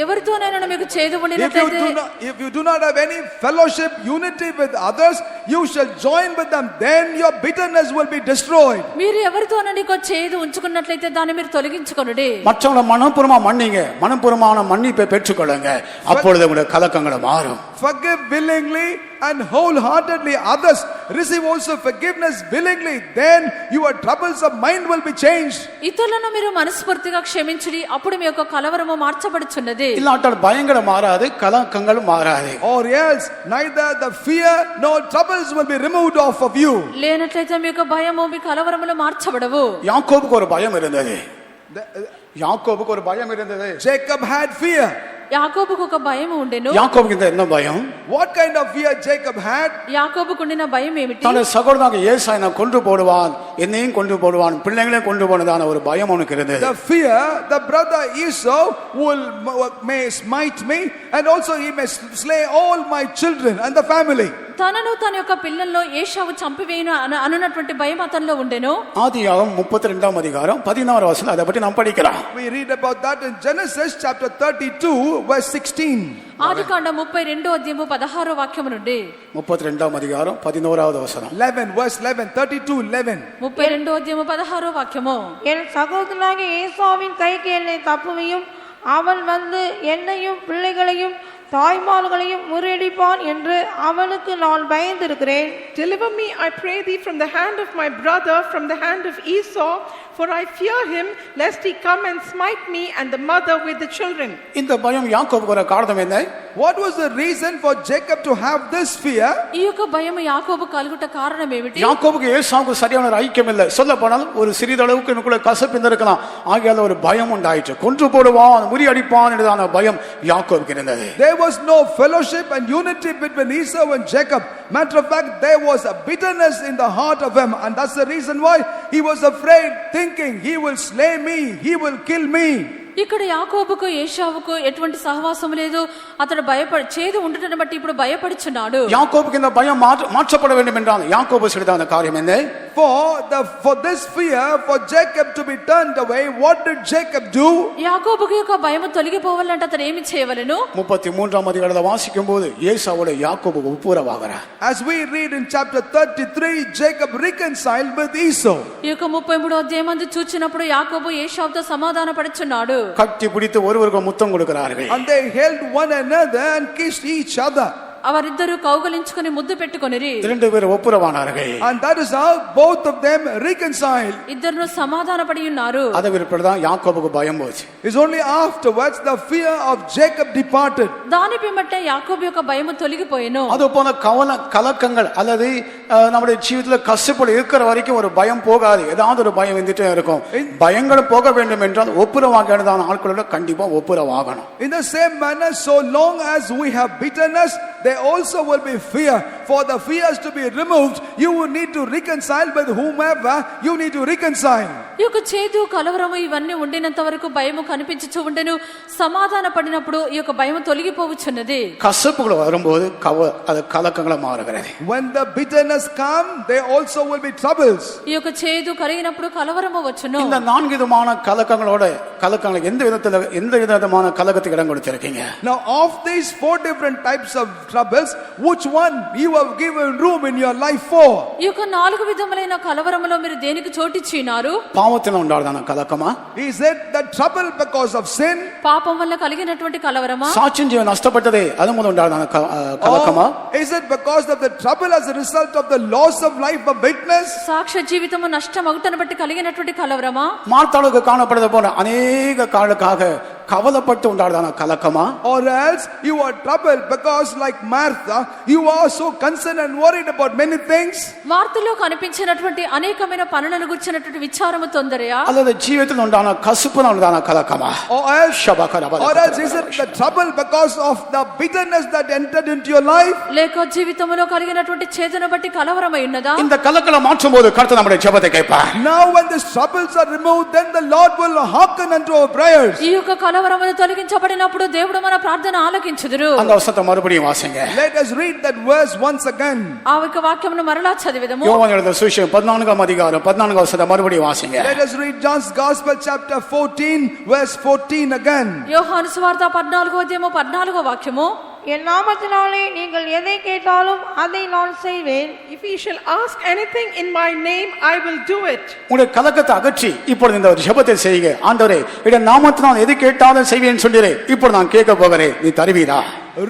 ఎవరితోనైనా మీకు చేదు ఉండినట్లయితే, if you do not have any fellowship, unity with others, you shall join with them, then your bitterness will be destroyed. మీరు ఎవరితోనైనా ఇంకో చేదు ఉంచుకున్నట్లయితే దాన్ని మీరు తొలగించుకొనుడి. மற்றவங்களை மனப்பூர்வமா மன்னிங்க, மனப்பூர்வமான மன்னிப்பை பெற்றுக்கொள்ளுங்க, அப்பொழுது உங்களுடைய கலக்கங்கள் மாறும். Forgive willingly and wholeheartedly others. Receive also forgiveness willingly, then your troubles of mind will be changed. ఇతరులను మీరు మనస్ఫూర్తిగా క్షమించుడి, అప్పుడు మీ యొక్క కలవరము మార్చబడుచున్నది. இல்லாட்டால் பயங்கள் மாறாது, கலக்கங்கள் மாறாது. Or else neither the fear nor troubles will be removed off of you. లేనట్లయితే మీ యొక్క భయము మీ కలవరములు మార్చబడవు. யாக்கோபுக்கு ஒரு பயம் இருந்தது. யாக்கோபுக்கு ஒரு பயம் இருந்தது. Jacob had fear. యాకోబుకు ఒక భయం ఉండెను. யாக்கோபுக்கு என்ன பயம்? What kind of fear Jacob had? యాకోబుకు ఉండిన భయం ఏమిటి? தன்னுடைய சகோதரனாக ஏசாயை நான் கொன்று போடுவான், என்னையும் கொன்று போடுவான், பிள்ளைங்களையும் கொன்று போனதான ஒரு பயம் அவனுக்கு இருந்தது. The fear, the brother Esau may smite me, and also he may slay all my children and the family. తనను తన యొక్క పిల్లల్లో ఏశావు చంపివేయును అనున్నటువంటి భయం అతనిలో ఉండెను. ஆதியாகமம் 32ஆம் அதிகாரம் 16ஆம் வசனம் அதை பற்றி நாம் படிக்கிறோம். We read about that in Genesis chapter 32 verse 16. ఆదికాండం 32వ అధ్యాయము 16వ వాక్యము నుండి 32ஆம் அதிகாரம் 11வது வசனம். 11 verse 11, 32:11. 32వ అధ్యాయము 16వ వాక్యము. என் சகோதரனாகிய ஏசாவின் கைக்கு என்னை தப்புவியும், அவன் வந்து என்னையும் பிள்ளைகளையும் தாய்மார்களையும் முறியடிப்பான் என்று அவனுக்கு நான் பயந்திருக்கிறேன். Deliver me, I pray thee, from the hand of my brother, from the hand of Esau, for I fear him, lest he come and smite me and the mother with the children. இந்த பயம் யாக்கோபுக்கு வர காரணம் என்ன? What was the reason for Jacob to have this fear? ఈ యొక్క భయం యాకోబు కలుగుట కారణం ఏమిటి? யாக்கோபுக்கு ஏசாவுக்கு சரியான ஒரு ஐக்கியம் இல்லை. சொல்ல போனால் ஒரு சிறிதளவுக்கு எனக்குள்ள கசப்பு இருந்திருக்கலாம். ஆகையால ஒரு பயம் உண்டாயிற்று. கொன்று போடுவான், முறியடிப்பான் என்றதான பயம் யாக்கோபுக்கு இருந்தது. There was no fellowship and unity between Esau and Jacob. Matter of fact, there was a bitterness in the heart of him, and that's the reason why he was afraid, thinking he will slay me, he will kill me. ఇక్కడ యాకోబుకు ఏశావుకు ఎటువంటి సహవాసం లేదు. అతడు భయపడి చేదు ఉండటం బట్టి ఇప్పుడు భయపడుచున్నాడు. யாக்கோபுக்கு இந்த பயம் மாற்றப்பட வேண்டும் என்றால் யாக்கோபு செய்தான காரியம் என்ன? For this fear, for Jacob to be turned away, what did Jacob do? యాకోబుకు యొక్క భయం తొలగిపోవాలంటే అతడు ఏమి చేయవలెను? 33వ అధ్యాయంలో వాసిக்கும்போது ఏసావుడు యాకోబుకు ఒప్పురవాగరా. As we read in chapter 33, Jacob reconciled with Esau. ఈ యొక్క 33వ అధ్యాయం అందు చూచినప్పుడు యాకోబు ఏశావుతో సమాధానపడుచున్నాడు. கட்டி பிடித்து ஒருவருக்கு முத்தம் கொடுக்கிறார்கள். And they held one another and kissed each other. అవరిద్దరూ కౌగలించుకొని ముద్దు పెట్టుకొనిరి. இரண்டு பேர் ஒப்புரவானார்கள். And that is how both of them reconciled. ఇద్దరు సమాధానపడి ఉన్నారు. అదే విరుపడதான் యాకోబుకు భయం పోச்சு. It's only afterwards the fear of Jacob departed. దాని పిమ్మట యాకోబు యొక్క భయము తొలగిపోయెను. அது போல கலக்கங்கள் அல்லது நம்முடைய ஜீவிதத்துல கஷ்டப்பட்டு இருக்கிற வரைக்கும் ஒரு பயம் போகாது. ஏதாவது ஒரு பயம் வந்துட்டே இருக்கும். பயங்கள் போக வேண்டும் என்றால் ஒப்புரவாகணும். ஆட்களோட கண்டிப்பா ஒப்புரவாகணும். In the same manner, so long as we have bitterness, there also will be fear. For the fears to be removed, you will need to reconcile with whomever you need to reconcile. ఈ యొక్క చేదు కలవరము ఇవన్నీ ఉండినంత వరకు భయము కనిపించుచూ ఉండెను. సమాధాన పడినప్పుడు ఈ యొక్క భయము తొలగిపోవచ్చున్నది. కసపులు வரும்போது அது கலக்கங்களா மாறுகிறது. When the bitterness come, there also will be troubles. ఈ యొక్క చేదు కలిగినప్పుడు కలవరము వచ్చును. இந்த நான்கு விதமான கலக்கங்கள் எந்த விதமான கலக்கத்துக்கு இடம் கொடுத்திருக்கீங்க? Now of these four different types of troubles, which one you have given room in your life for? ఈ యొక్క నాలుగు విధములైన కలవరములో మీరు దేనికి చోటిచ్చినారు? పాపంలో ఉండాలన్న కలకమా? Is it the trouble because of sin? పాపం వల్ల కలిగినటువంటి కలవరమా? సాక్ష్యం జీవన నష్టపడ్డదే అది మూల ఉండాలన్న కలకమా? Is it because of the trouble as a result of the loss of life of witness? సాక్ష్య జీవితము నష్టమగుటను బట్టి కలిగినటువంటి కలవరమా? మార్తాளுக்கு காணப்படுது போல அநேக காரணங்களுக்காக கவலைப்பட்டு உண்டான கலக்கமா? Or else you are troubled because like Martha you are so concerned and worried about many things. మార్తలో కనిపించినటువంటి అనేకమైన పనులను గురించినటువంటి విచారము తొందరయా? அல்லது జీవితంలో ఉండాన కసుపున ఉండాన కలకమా? Or else is it the trouble because of the bitterness that entered into your life? లేక జీవితములో కలిగినటువంటి చేదును బట్టి కలవరమై ఉన్నదా? இந்த கலக்கங்களை மாற்றும்போது கர்த்தர் நம்முடைய ஜெபத்தை கேட்பார். Now when these troubles are removed, then the Lord will hearken unto our prayers. ఈ యొక్క కలవరము తొలగించబడినప్పుడు దేవుడు మన ప్రార్థన ఆలకించుదురు. அந்த వచనத்தை మறுபடியும் వాసింగ. Let us read that verse once again. ఆ యొక్క వాక్యమును మరలా చదివిదము. యోహాను எழுதின சுவிசேஷம் 14వ అధ్యాయం 14వ వచనத்தை మறுபடியும் వాసింగ. Let us read John's Gospel chapter 14 verse 14 again. యోహాను సువార్త 14వ అధ్యాయము 14వ వాక్యము. என் நாமத்தினாலே நீங்கள் எதை கேட்டாலும் அதை நான் செய்வேன். If ye shall ask anything in my name, I will do it. உங்களுடைய கலக்கத்தை அகற்றி இப்பொழுது இந்த ஒரு ஜெபத்தை செய்யுங்க. ஆண்டவரே உம்முடைய நாமத்தினால் எதை கேட்டாலும் செய்வேன் சொன்னீரே, இப்போ நான் கேட்க போகிறேன், நீ தருவீரா?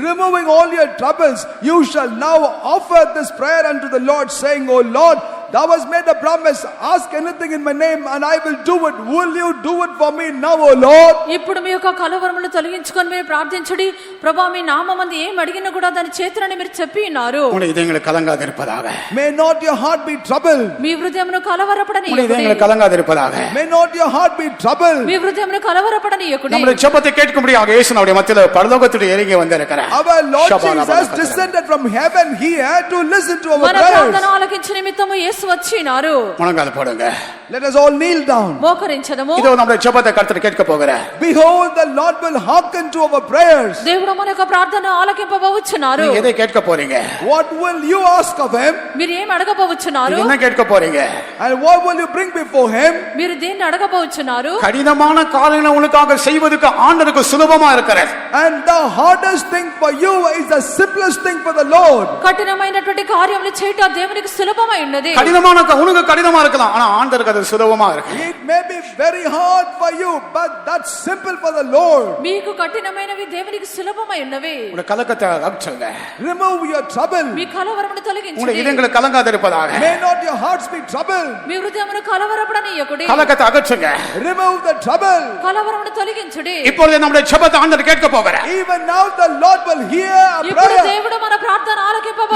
Removing all your troubles, you shall now offer this prayer unto the Lord, saying, O Lord, thou hast made a promise, ask anything in my name and I will do it. Will you do it for me now, O Lord? ఇప్పుడు మీ యొక్క కలవరమును తొలగించుకొని మీరు ప్రార్థించుడి. ప్రభువా మీ నామమందు ఏం అడిగినా కూడా దాని చేతులని మీరు చెప్పి ఉన్నారు. உங்களுடைய இதயங்களை கலங்காதிருப்பதாக. May not your heart be troubled. మీ హృదయమును కలవరపడనీయకుడి. உங்களுடைய இதயங்களை கலங்காதிருப்பதாக. May not your heart be troubled. మీ హృదయమును కలవరపడనీయకుడి. நம்முடைய ஜெபத்தை கேட்கும்படியாக இயேசு நம்முடைய மத்தியிலே பரலோகத்திலே இறங்கி வந்திருக்கிறார். Our Lord Jesus descended from heaven here to listen to our మన prayers. ప్రార్థన ఆలకించు నిమిత్తము యేసు వచ్చినారు. முழங்கால் போடுங்க. Let us all kneel down. మోకరించదము. இதோ நம்முடைய ஜெபத்தை கர்த்தர் கேட்க போகிறார். Behold, the Lord will hearken to our prayers. దేవుడు మన యొక్క ప్రార్థన ఆలకింపబోచున్నారు. நீங்க எதை கேட்க போறீங்க? What will you ask of him? మీరు ఏం అడగబోచున్నారు? என்ன கேட்க போறீங்க? And what will you bring before him? మీరు దేన్ని అడగబోచున్నారు? கடினமான காரியங்களை உங்களுக்காக செய்வதற்கு ஆண்டவருக்கு சுலபமா இருக்கிறது. And the hardest thing for you is the simplest thing for the Lord. కఠినమైనటువంటి కార్యములు చేయటం దేవునికి సులభమై ఉన్నది. கடினமான உனக்கு கடினமா இருக்கலாம், ஆனா ஆண்டவருக்கு அது அது சுலபமா இருக்கு. It may be very hard for you, but that's simple for the Lord. మీకు కఠినమైనవి దేవునికి సులభమై ఉన్నవి. உங்க கலக்கத்தை அகற்றுங்க. Remove your trouble. మీ కలవరమును உங்க తొలగించండి. இதயங்கள் கலங்காதிருப்பதாக. May not your hearts be troubled. మీ హృదయమును కలవరపడనీయకుడి. கலக்கத்தை அகற்றுங்க. Remove the trouble. కలవరమును తొలగించుడి. இப்பொழுது நம்முடைய ஜெபத்தை ஆண்டவர் கேட்க போகிறார். Even now the Lord will hear our ఇప్పుడు prayer. దేవుడు మన ప్రార్థన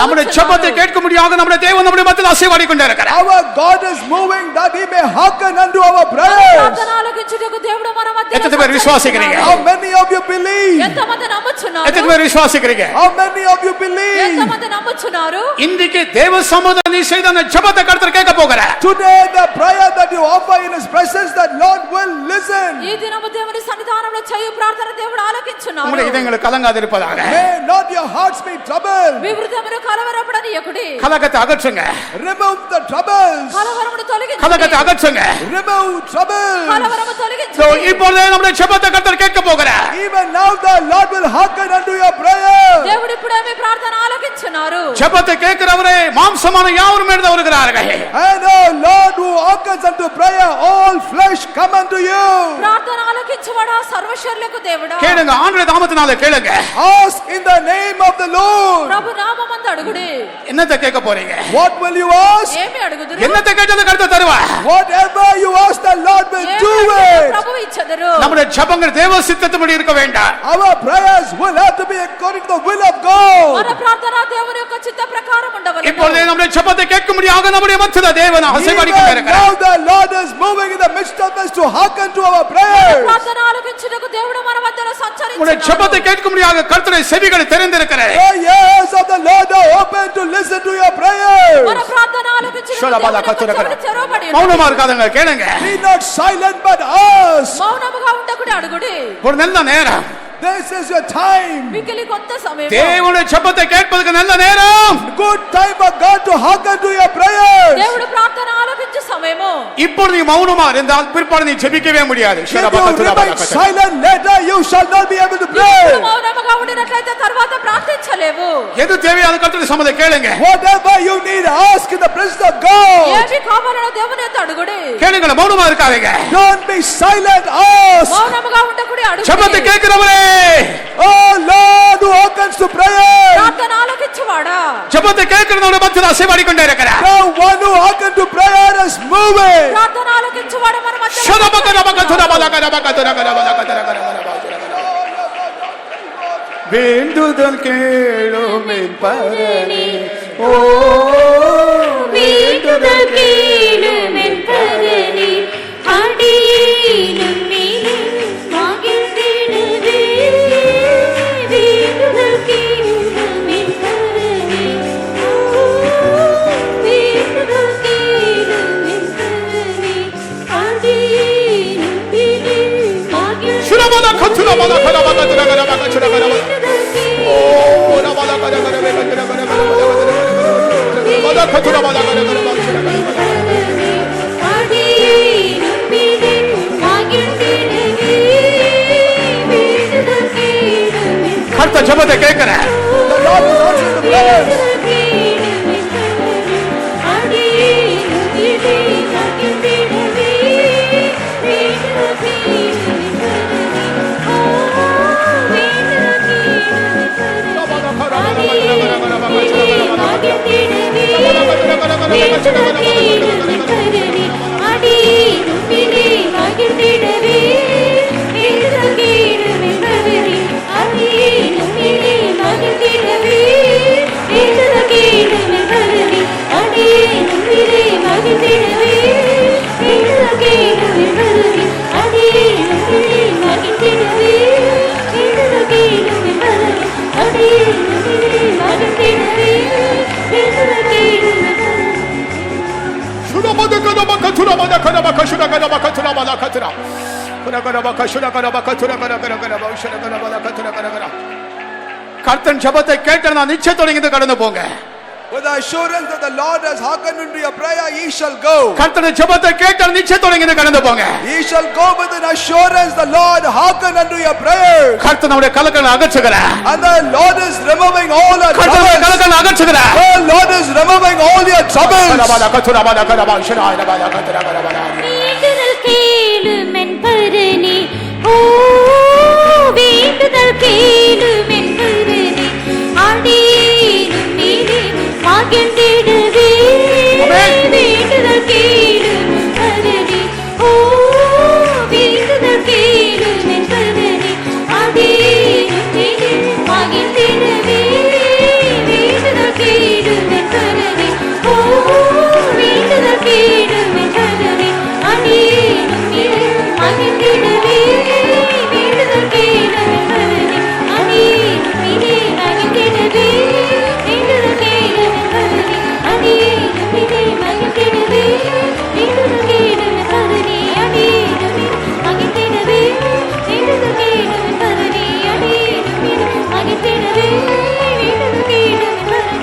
நம்முடைய ஜெபத்தை ఆలకింపబోతున్నాడు. கேட்க முடியாத நம்முடைய தேவன் நம்முடைய மத்தியில் அசைவாடி கொண்டே இருக்கிறார். Our God is moving that he may hearken unto our prayers. ప్రార్థన ఆలకించుటకు దేవుడు మన మధ్యలో எத்தனை பேர் விசுவாசிக்கிறீங்க? How many of you believe? ఎంతమంది నమ్ముచున్నారు? எத்தனை பேர் விசுவாசிக்கிறீங்க? How many of you believe? ఎంతమంది నమ్ముచున్నారు? இன்றைக்கு தேவ சமூகத்தில் நீ செய்த அந்த ஜெபத்தை கர்த்தர் கேட்க போகிறார். Today the prayer that you offer in his presence, that Lord will listen. ఈ దినము దేవుని సన్నిధానంలో చేయు ప్రార్థన దేవుడు ఆలకించున్నాడు. உங்களுடைய இதயங்கள் கலங்காதிருப்பதாக. May not your hearts be troubled. మీ హృదయమును కలవరపడనీయకుడి. கலக்கத்தை அகற்றுங்க. Remove the troubles. కలవరమును తొలగించండి. கலக்கத்தை அகற்றுங்க. Remove troubles. కలవరము So, తొలగించండి. இப்பொழுதே நம்முடைய ஜெபத்தை கர்த்தர் கேட்க போகிறார். Even now the Lord will hearken unto your prayer. దేవుడు ఇప్పుడే మీ ప్రార్థన ఆలకించున్నారు. ஜெபத்தை கேட்கிறவரே மாம்சமான யாவரும் எழுத வருகிறார்கள். And oh Lord, who hearkens unto prayer, all flesh come unto you. ప్రార్థన ఆలకించువాడా సర్వశరీరులకు దేవుడా. கேளுங்க, ஆண்டவருடைய நாமத்தினாலே கேளுங்க. Ask in the name of the Lord. ప్రభు నామమందు అడుగుడి. என்னத்தை கேட்க போறீங்க? What will you ask? ఏమి అడుగుదురు? என்னத்தை கேட்டது கர்த்தர் தருவார். Whatever you ask, the Lord will ఏమి do అడిగినా it. ప్రభు ఇచ్చెదరు. நம்முடைய ஜெபங்கள் தேவ சித்தத்தின்படி இருக்க வேண்டாம். Our prayers will have to be according to the will of God. మన ప్రార్థన దేవుని యొక్క చిత్త ప్రకారం ఉండవలెను. இப்பொழுதே நம்முடைய ஜெபத்தை கேட்க முடியாத நம்முடைய மத்தியில தேவன் அசைவாடி Even கொண்டிருக்கிறார். now the Lord is moving in the midst of us to hearken to our prayers. ప్రార్థన ఆలకించుటకు దేవుడు మన మధ్యలో உங்களுடைய ஜெபத்தை సంచరించున్నాడు. கேட்க முடியாத கர்த்தருடைய செவிகளை திறந்திருக்கிறார். The ears of the Lord are open to listen to your prayers. మన ప్రార్థన ఆలకించుటకు ஷோலபாலா దేవుని యొక్క கத்துரக்கற. చెవులు తెరవబడి ఉన్నవి. மௌனமா இருக்காதங்க, கேளுங்க. Be not silent but ask. మౌనముగా ఉండకుడి అడుగుడి. ஒரு நல்ல நேரம். This is your time. మిగిలి కొంత సమయం. தேவனுடைய ஜெபத்தை கேட்பதற்கு நல்ல நேரம். Good time for God to hearken to your prayers. దేవుడు ప్రార్థన ఆలకించే సమయము. இப்பொழுது நீ மௌனமா இருந்தால் பிற்பாடு நீ ஜெபிக்கவே முடியாது. If you remain silent later, you shall not be able to ఇప్పుడు pray. మౌనముగా ఉండినట్లయితే తర్వాత ప్రార్థించలేవు. எது தேவையான கர்த்தருடைய சம்மதத்தை கேளுங்க. Whatever you need, ask in the presence of God. ఏమి కావాలనో దేవుని యొద్ద అడుగుడి. கேளுங்க, மௌனமா இருக்காதீங்க. Don't be silent, ask. మౌనముగా ఉండకుడి ஜெபத்தை అడుగుడి. கேட்கிறவரே, Oh Lord, who hearkens to prayer. ప్రార్థన ఆలకించువాడా. ஜெபத்தை கேட்கிறவனுடைய மத்தியில் அசைவாடி கொண்டே இருக்கிறார். The one who hearkens to prayer is moving. ప్రార్థన ఆలకించువాడు మన మధ్యలో வேண்டுதல் கேளும் என் பரனே. ஓ வேண்டுதல் கேளும் என் பரனே. அடியேனும் மேலும் மகிழ்ந்திடுவே. வேண்டுதல் கேளும் என் பரனே. ஓ, வேண்டுதல் கேளும் என் பரனே. அடியேனும் மேலும் மகிழ்ந்திடுவே. சுரபல கச்சுரபல கரபல கரபல கச்சுரபல. ஓ ரபல கரபல கச்சுரபல கரபல. கர்த்தர் ஜெபத்தை கேட்கிறார். The Lord will answer the prayers. கர்த்தன் ஜெபத்தை கேட்ட நான் நிச்சயத்தோட இங்க கடந்து போங்க. With the assurance that the Lord has hearkened unto your prayer, ye shall go. கர்த்தன் ஜெபத்தை கேட்ட நிச்சயத்தோட இங்க கடந்து போங்க. Ye shall go with an assurance the Lord hearkened unto your prayer. கர்த்தன் அவருடைய கலக்கங்களை அகற்றுகிறார். And the Lord is removing all our கர்த்தன் அவருடைய troubles. கலக்கங்களை அகற்றுகிறார். The Lord is removing all your troubles. கரபல கச்சுரபல கரபல ஷராய் ரபல கத்துர கரபல. மகிழ்ந்திடவே வேண்டுதல் கேளும் பரனே அநேகமிலே மகிழ்ந்திடவே வேண்டுதல் கேளும் பரனே அநேகமிலே மகிழ்ந்திடவே வேண்டுதல் கேளும் பரனே அநேகமிலே மகிழ்ந்திடவே வேண்டுதல் கேளும் பரனே அநேகமிலே மகிழ்ந்திடவே வேண்டுதல் கேளும் பரனே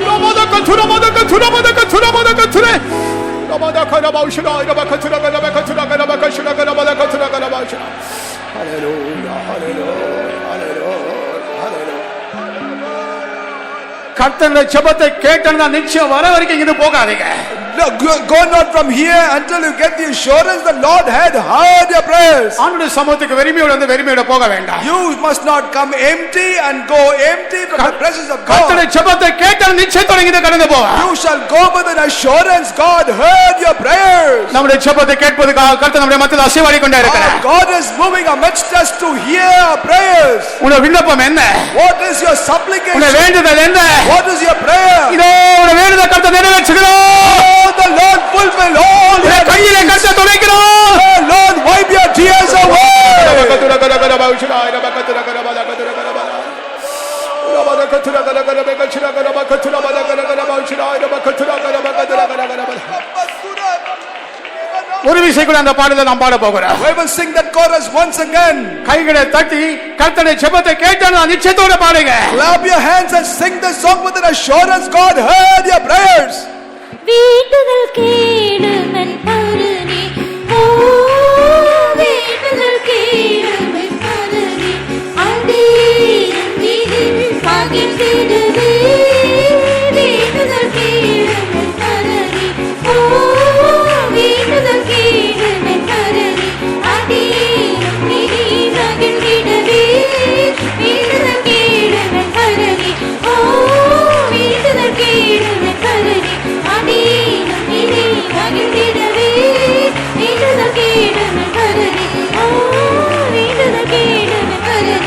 கர்த்தனுடைய ஜெபத்தை கேட்டா நிச்சயம் வர வரைக்கும் இங்கிருந்து போகாதீங்க. No, go not from here until you get the assurance the Lord had heard your prayers. ஆண்டவருடைய சமூகத்துக்கு வெறுமையோட வந்து வெறுமையோட போக வேண்டாம். You must not come empty and go empty from the presence of God. கர்த்தருடைய ஜெபத்தை கேட்டா நிச்சயத்தோட இங்கிருந்து கடந்து போவா. You shall go with an assurance God heard your prayers. நம்முடைய ஜெபத்தை கேட்பதற்காக கர்த்தர் நம்முடைய மத்தியில் அசைவாடி கொண்டே இருக்கிறார். God is moving amidst us to hear our prayers. உங்களுடைய விண்ணப்பம் என்ன? What is your supplication? உங்களுடைய வேண்டுதல் என்ன? What is your prayer? இதோ உங்களுடைய வேண்டுதல் கர்த்தர் நிறைவேற்றுகிறார். The Lord fulfill all your கையிலே கர்த்தர் துடைக்கிறார். Oh Lord, wipe your tears away. ஒரு விஷயம் கூட அந்த பாடலை நாம் பாட போகிறோம். We will sing that chorus once again. கைகளை தட்டி கர்த்தருடைய ஜெபத்தை கேட்டா நிச்சயத்தோட பாடுங்க. Clap your hands and sing the song with an assurance God heard your prayers. வேண்டுதல் கேளும் பரனே ஓ வேண்டுதல் கேளும் பரனே அநேகமிலே மகிழ்ந்திடவே வேண்டுதல் கேளும் பரனே ஓ வேண்டுதல் கேளும் பரனே அநேகமிலே மகிழ்ந்திடவே வேண்டுதல் கேளும் பரனே ஓ வேண்டுதல் கேளும் பரனே அநேகமிலே மகிழ்ந்திடவே வேண்டுதல் கேளும் பரனே ஓ வேண்டுதல் கேளும் பரனே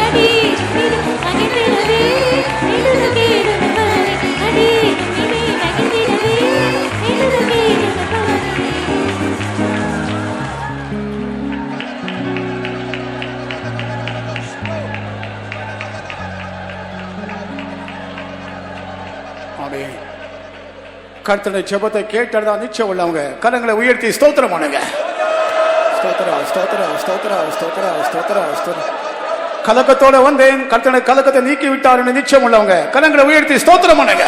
அநேகமிலே மகிழ்ந்திடவே வேண்டுதல் கேளும் பரனே அநேகமிலே மகிழ்ந்திடவே ஆமென். கர்த்தருடைய ஜெபத்தை கேட்டதா நிச்சயம் உள்ளவங்க கரங்களை உயர்த்தி ஸ்தோத்திரம் பண்ணுங்க. ஸ்தோத்திரம் ஸ்தோத்திரம் ஸ்தோத்திரம் ஸ்தோத்திரம் ஸ்தோத்திரம் ஸ்தோத்திரம். கலக்கத்தோட வந்தேன், கர்த்தருடைய கலக்கத்தை நீக்கி விட்டார் என்று நிச்சயம் உள்ளவங்க கரங்களை உயர்த்தி ஸ்தோத்திரம் பண்ணுங்க.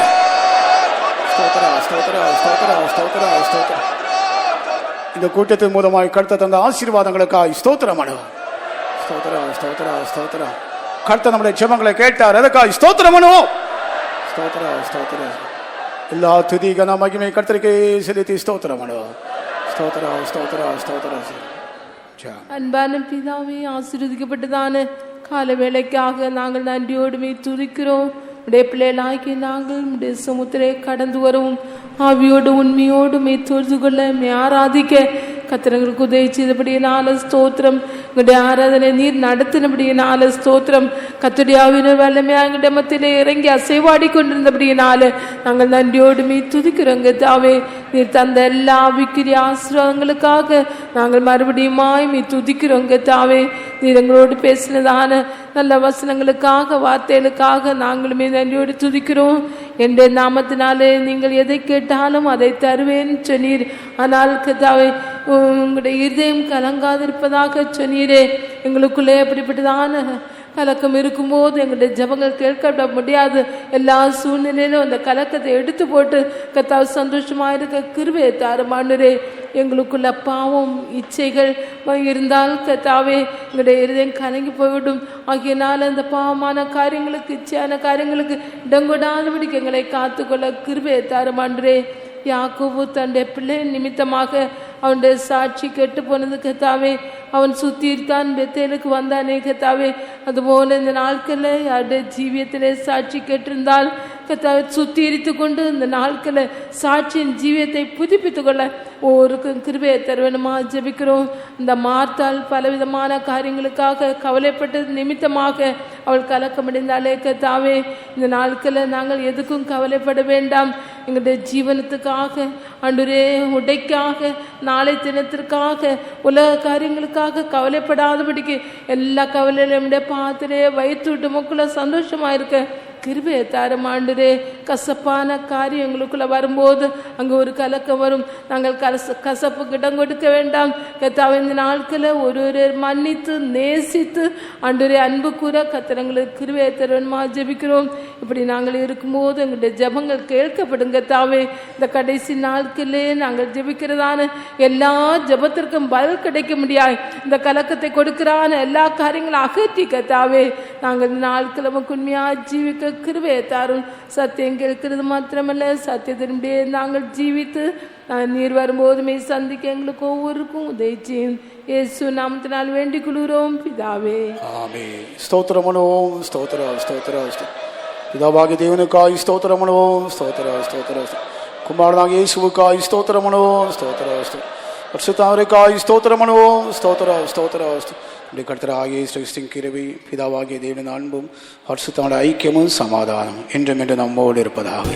ஸ்தோத்திரம் ஸ்தோத்திரம் ஸ்தோத்திரம் ஸ்தோத்திரம் ஸ்தோத்திரம். இந்த கூட்டத்தின் மூலமாய் கர்த்தர் தந்த ஆசீர்வாதங்களுக்காய் ஸ்தோத்திரம் பண்ணுவோம். ஸ்தோத்திரம் ஸ்தோத்திரம் ஸ்தோத்திரம். கர்த்தர் நம்முடைய ஜெபங்களை கேட்டார், அதற்காய் ஸ்தோத்திரம் பண்ணுவோம். ஸ்தோத்திரம் ஸ்தோத்திரம். எல்லா துதி கன மகிமை கர்த்தருக்கே செலுத்தி ஸ்தோத்திரம் பண்ணுவோம். ஸ்தோத்திரம் ஸ்தோத்திரம் ஸ்தோத்திரம். அன்பான பிதாவே, ஆசீர்வதிக்கப்பட்டதான கால வேளைக்காக நாங்கள் நன்றியோடுமே துதிக்கிறோம். உடைய பிள்ளைகளாக்கி நாங்கள் உடைய சமுத்திரை கடந்து வரவும் ஆவியோடு உண்மையோடுமே தொழுது கொள்ள ஆராதிக்க கத்திரங்களுக்கு உதவி செய்தபடியினால ஸ்தோத்திரம். எங்களுடைய ஆராதனை நீர் நடத்தினபடியினால ஸ்தோத்திரம். கத்துடைய ஆவியினர் வல்லமையாக எங்களுடைய மத்தியிலே இறங்கி அசைவாடி கொண்டிருந்தபடியினால நாங்கள் நன்றியோடுமே துதிக்கிறோங்க தாவே. நீர் தந்த எல்லா ஆவிக்குரிய ஆசீர்வாதங்களுக்காக நாங்கள் மறுபடியுமாய் துதிக்கிறோங்க தாவே. நீர் எங்களோடு பேசினதான நல்ல வசனங்களுக்காக வார்த்தைகளுக்காக நாங்களுமே நன்றியோடு துதிக்கிறோம். என்ற நாமத்தினாலே நீங்கள் எதை கேட்டாலும் அதை தருவேன் சொன்னீர். ஆனால் கத்தாவே, உங்களுடைய இருதயம் கலங்காதிருப்பதாக சொன்னீரே. எங்களுக்குள்ளே அப்படிப்பட்டதான கலக்கம் இருக்கும்போது எங்களுடைய ஜபங்கள் கேட்க முடியாது. எல்லா சூழ்நிலையிலும் அந்த கலக்கத்தை எடுத்து போட்டு கத்தாவை சந்தோஷமாக இருக்க கிருபையை தாருமானரே. எங்களுக்குள்ள பாவம் இச்சைகள் இருந்தால் கத்தாவே எங்களுடைய இருதயம் கலங்கி போய்விடும். ஆகியனால அந்த பாவமான காரியங்களுக்கு இச்சையான காரியங்களுக்கு இடங்கொடாதபடிக்கு எங்களை காத்துக்கொள்ள கிருபையை தாருமானரே. யாக்கோபு தன்னுடைய பிள்ளை நிமித்தமாக அவனுடைய சாட்சி கெட்டு போனது கத்தாவே. அவன் சுத்தீர்த்தான், பெத்தேலுக்கு வந்தானே கத்தாவே. அதுபோல இந்த நாட்களில் யாருடைய ஜீவியத்திலே சாட்சி கெட்டிருந்தால் கத்தாவை சுத்தீரித்து கொண்டு இந்த நாட்களில் சாட்சியின் ஜீவியத்தை புதுப்பித்துக் கொள்ள ஒவ்வொருக்கும் கிருபையை தருவனுமா ஜெபிக்கிறோம். இந்த மார்த்தால் பலவிதமான காரியங்களுக்காக கவலைப்பட்டது நிமித்தமாக அவள் கலக்கமடைந்தாலே கத்தாவே. இந்த நாட்களில் நாங்கள் எதுக்கும் கவலைப்பட வேண்டாம். எங்களுடைய ஜீவனத்துக்காக ஆண்டவரே, உடைக்காக, நாளை தினத்திற்காக, உலக காரியங்களுக்காக கவலைப்படாதபடிக்கு எல்லா கவலையிலும் நம்முடைய பாத்திரே வைத்து விட்டு மக்களை சந்தோஷமா இருக்க கிருபையை தாரும் ஆண்டவரே. கசப்பான காரியங்களுக்குள்ள வரும்போது அங்கே ஒரு கலக்கம் வரும். நாங்கள் கசப்புக்கு இடம் கொடுக்க வேண்டாம் கத்தாவே. இந்த நாட்களில் ஒரு மன்னித்து நேசித்து ஆண்டவரே அன்பு கூற கத்திரங்களுக்கு கிருபையை தருவனுமா ஜெபிக்கிறோம். இப்படி நாங்கள் இருக்கும்போது எங்களுடைய ஜெபங்கள் கேட்கப்படும் கத்தாவே. இந்த கடைசி நாட்களிலே நாங்கள் ஜெபிக்கிறதான எல்லா ஜெபத்திற்கும் பதில் கிடைக்க முடியாது. இந்த கலக்கத்தை கொடுக்கிறான எல்லா காரியங்களும் அகற்றி கத்தாவே. நாங்கள் இந்த நாட்கள் உண்மையா ஜீவிக்க கிருபையை தாரும். சத்தியம் கேட்கிறது மாத்திரமல்ல, சத்தியத்தின்படியே நாங்கள் ஜீவித்து நீர் வரும்போதுமே சந்திக்க எங்களுக்கு ஒவ்வொருக்கும் உதவி செய்யும். இயேசு நாமத்தினால் வேண்டிக் கொள்கிறோம் பிதாவே. ஆமென். ஸ்தோத்திரம் பண்ணுவோம். ஸ்தோத்திரம் ஸ்தோத்திரம். பிதாவாகிய தேவனுக்காய் ஸ்தோத்திரம் பண்ணுவோம். ஸ்தோத்திரம் ஸ்தோத்திரம். குமாரனாகிய இயேசுவுக்காய் ஸ்தோத்திரம் பண்ணுவோம். ஸ்தோத்திரம். பரிசுத்தவருக்காய் ஸ்தோத்திரம் பண்ணுவோம். ஸ்தோத்திரம் ஸ்தோத்திரம். கர்த்தராகிய இயேசு கிறிஸ்துவின் கிருபை, பிதாவாகிய தேவனின் அன்பும் பரிசுத்தமுடைய ஐக்கியமும் சமாதானம் என்றும் என்று நம்மோடு இருப்பதாக.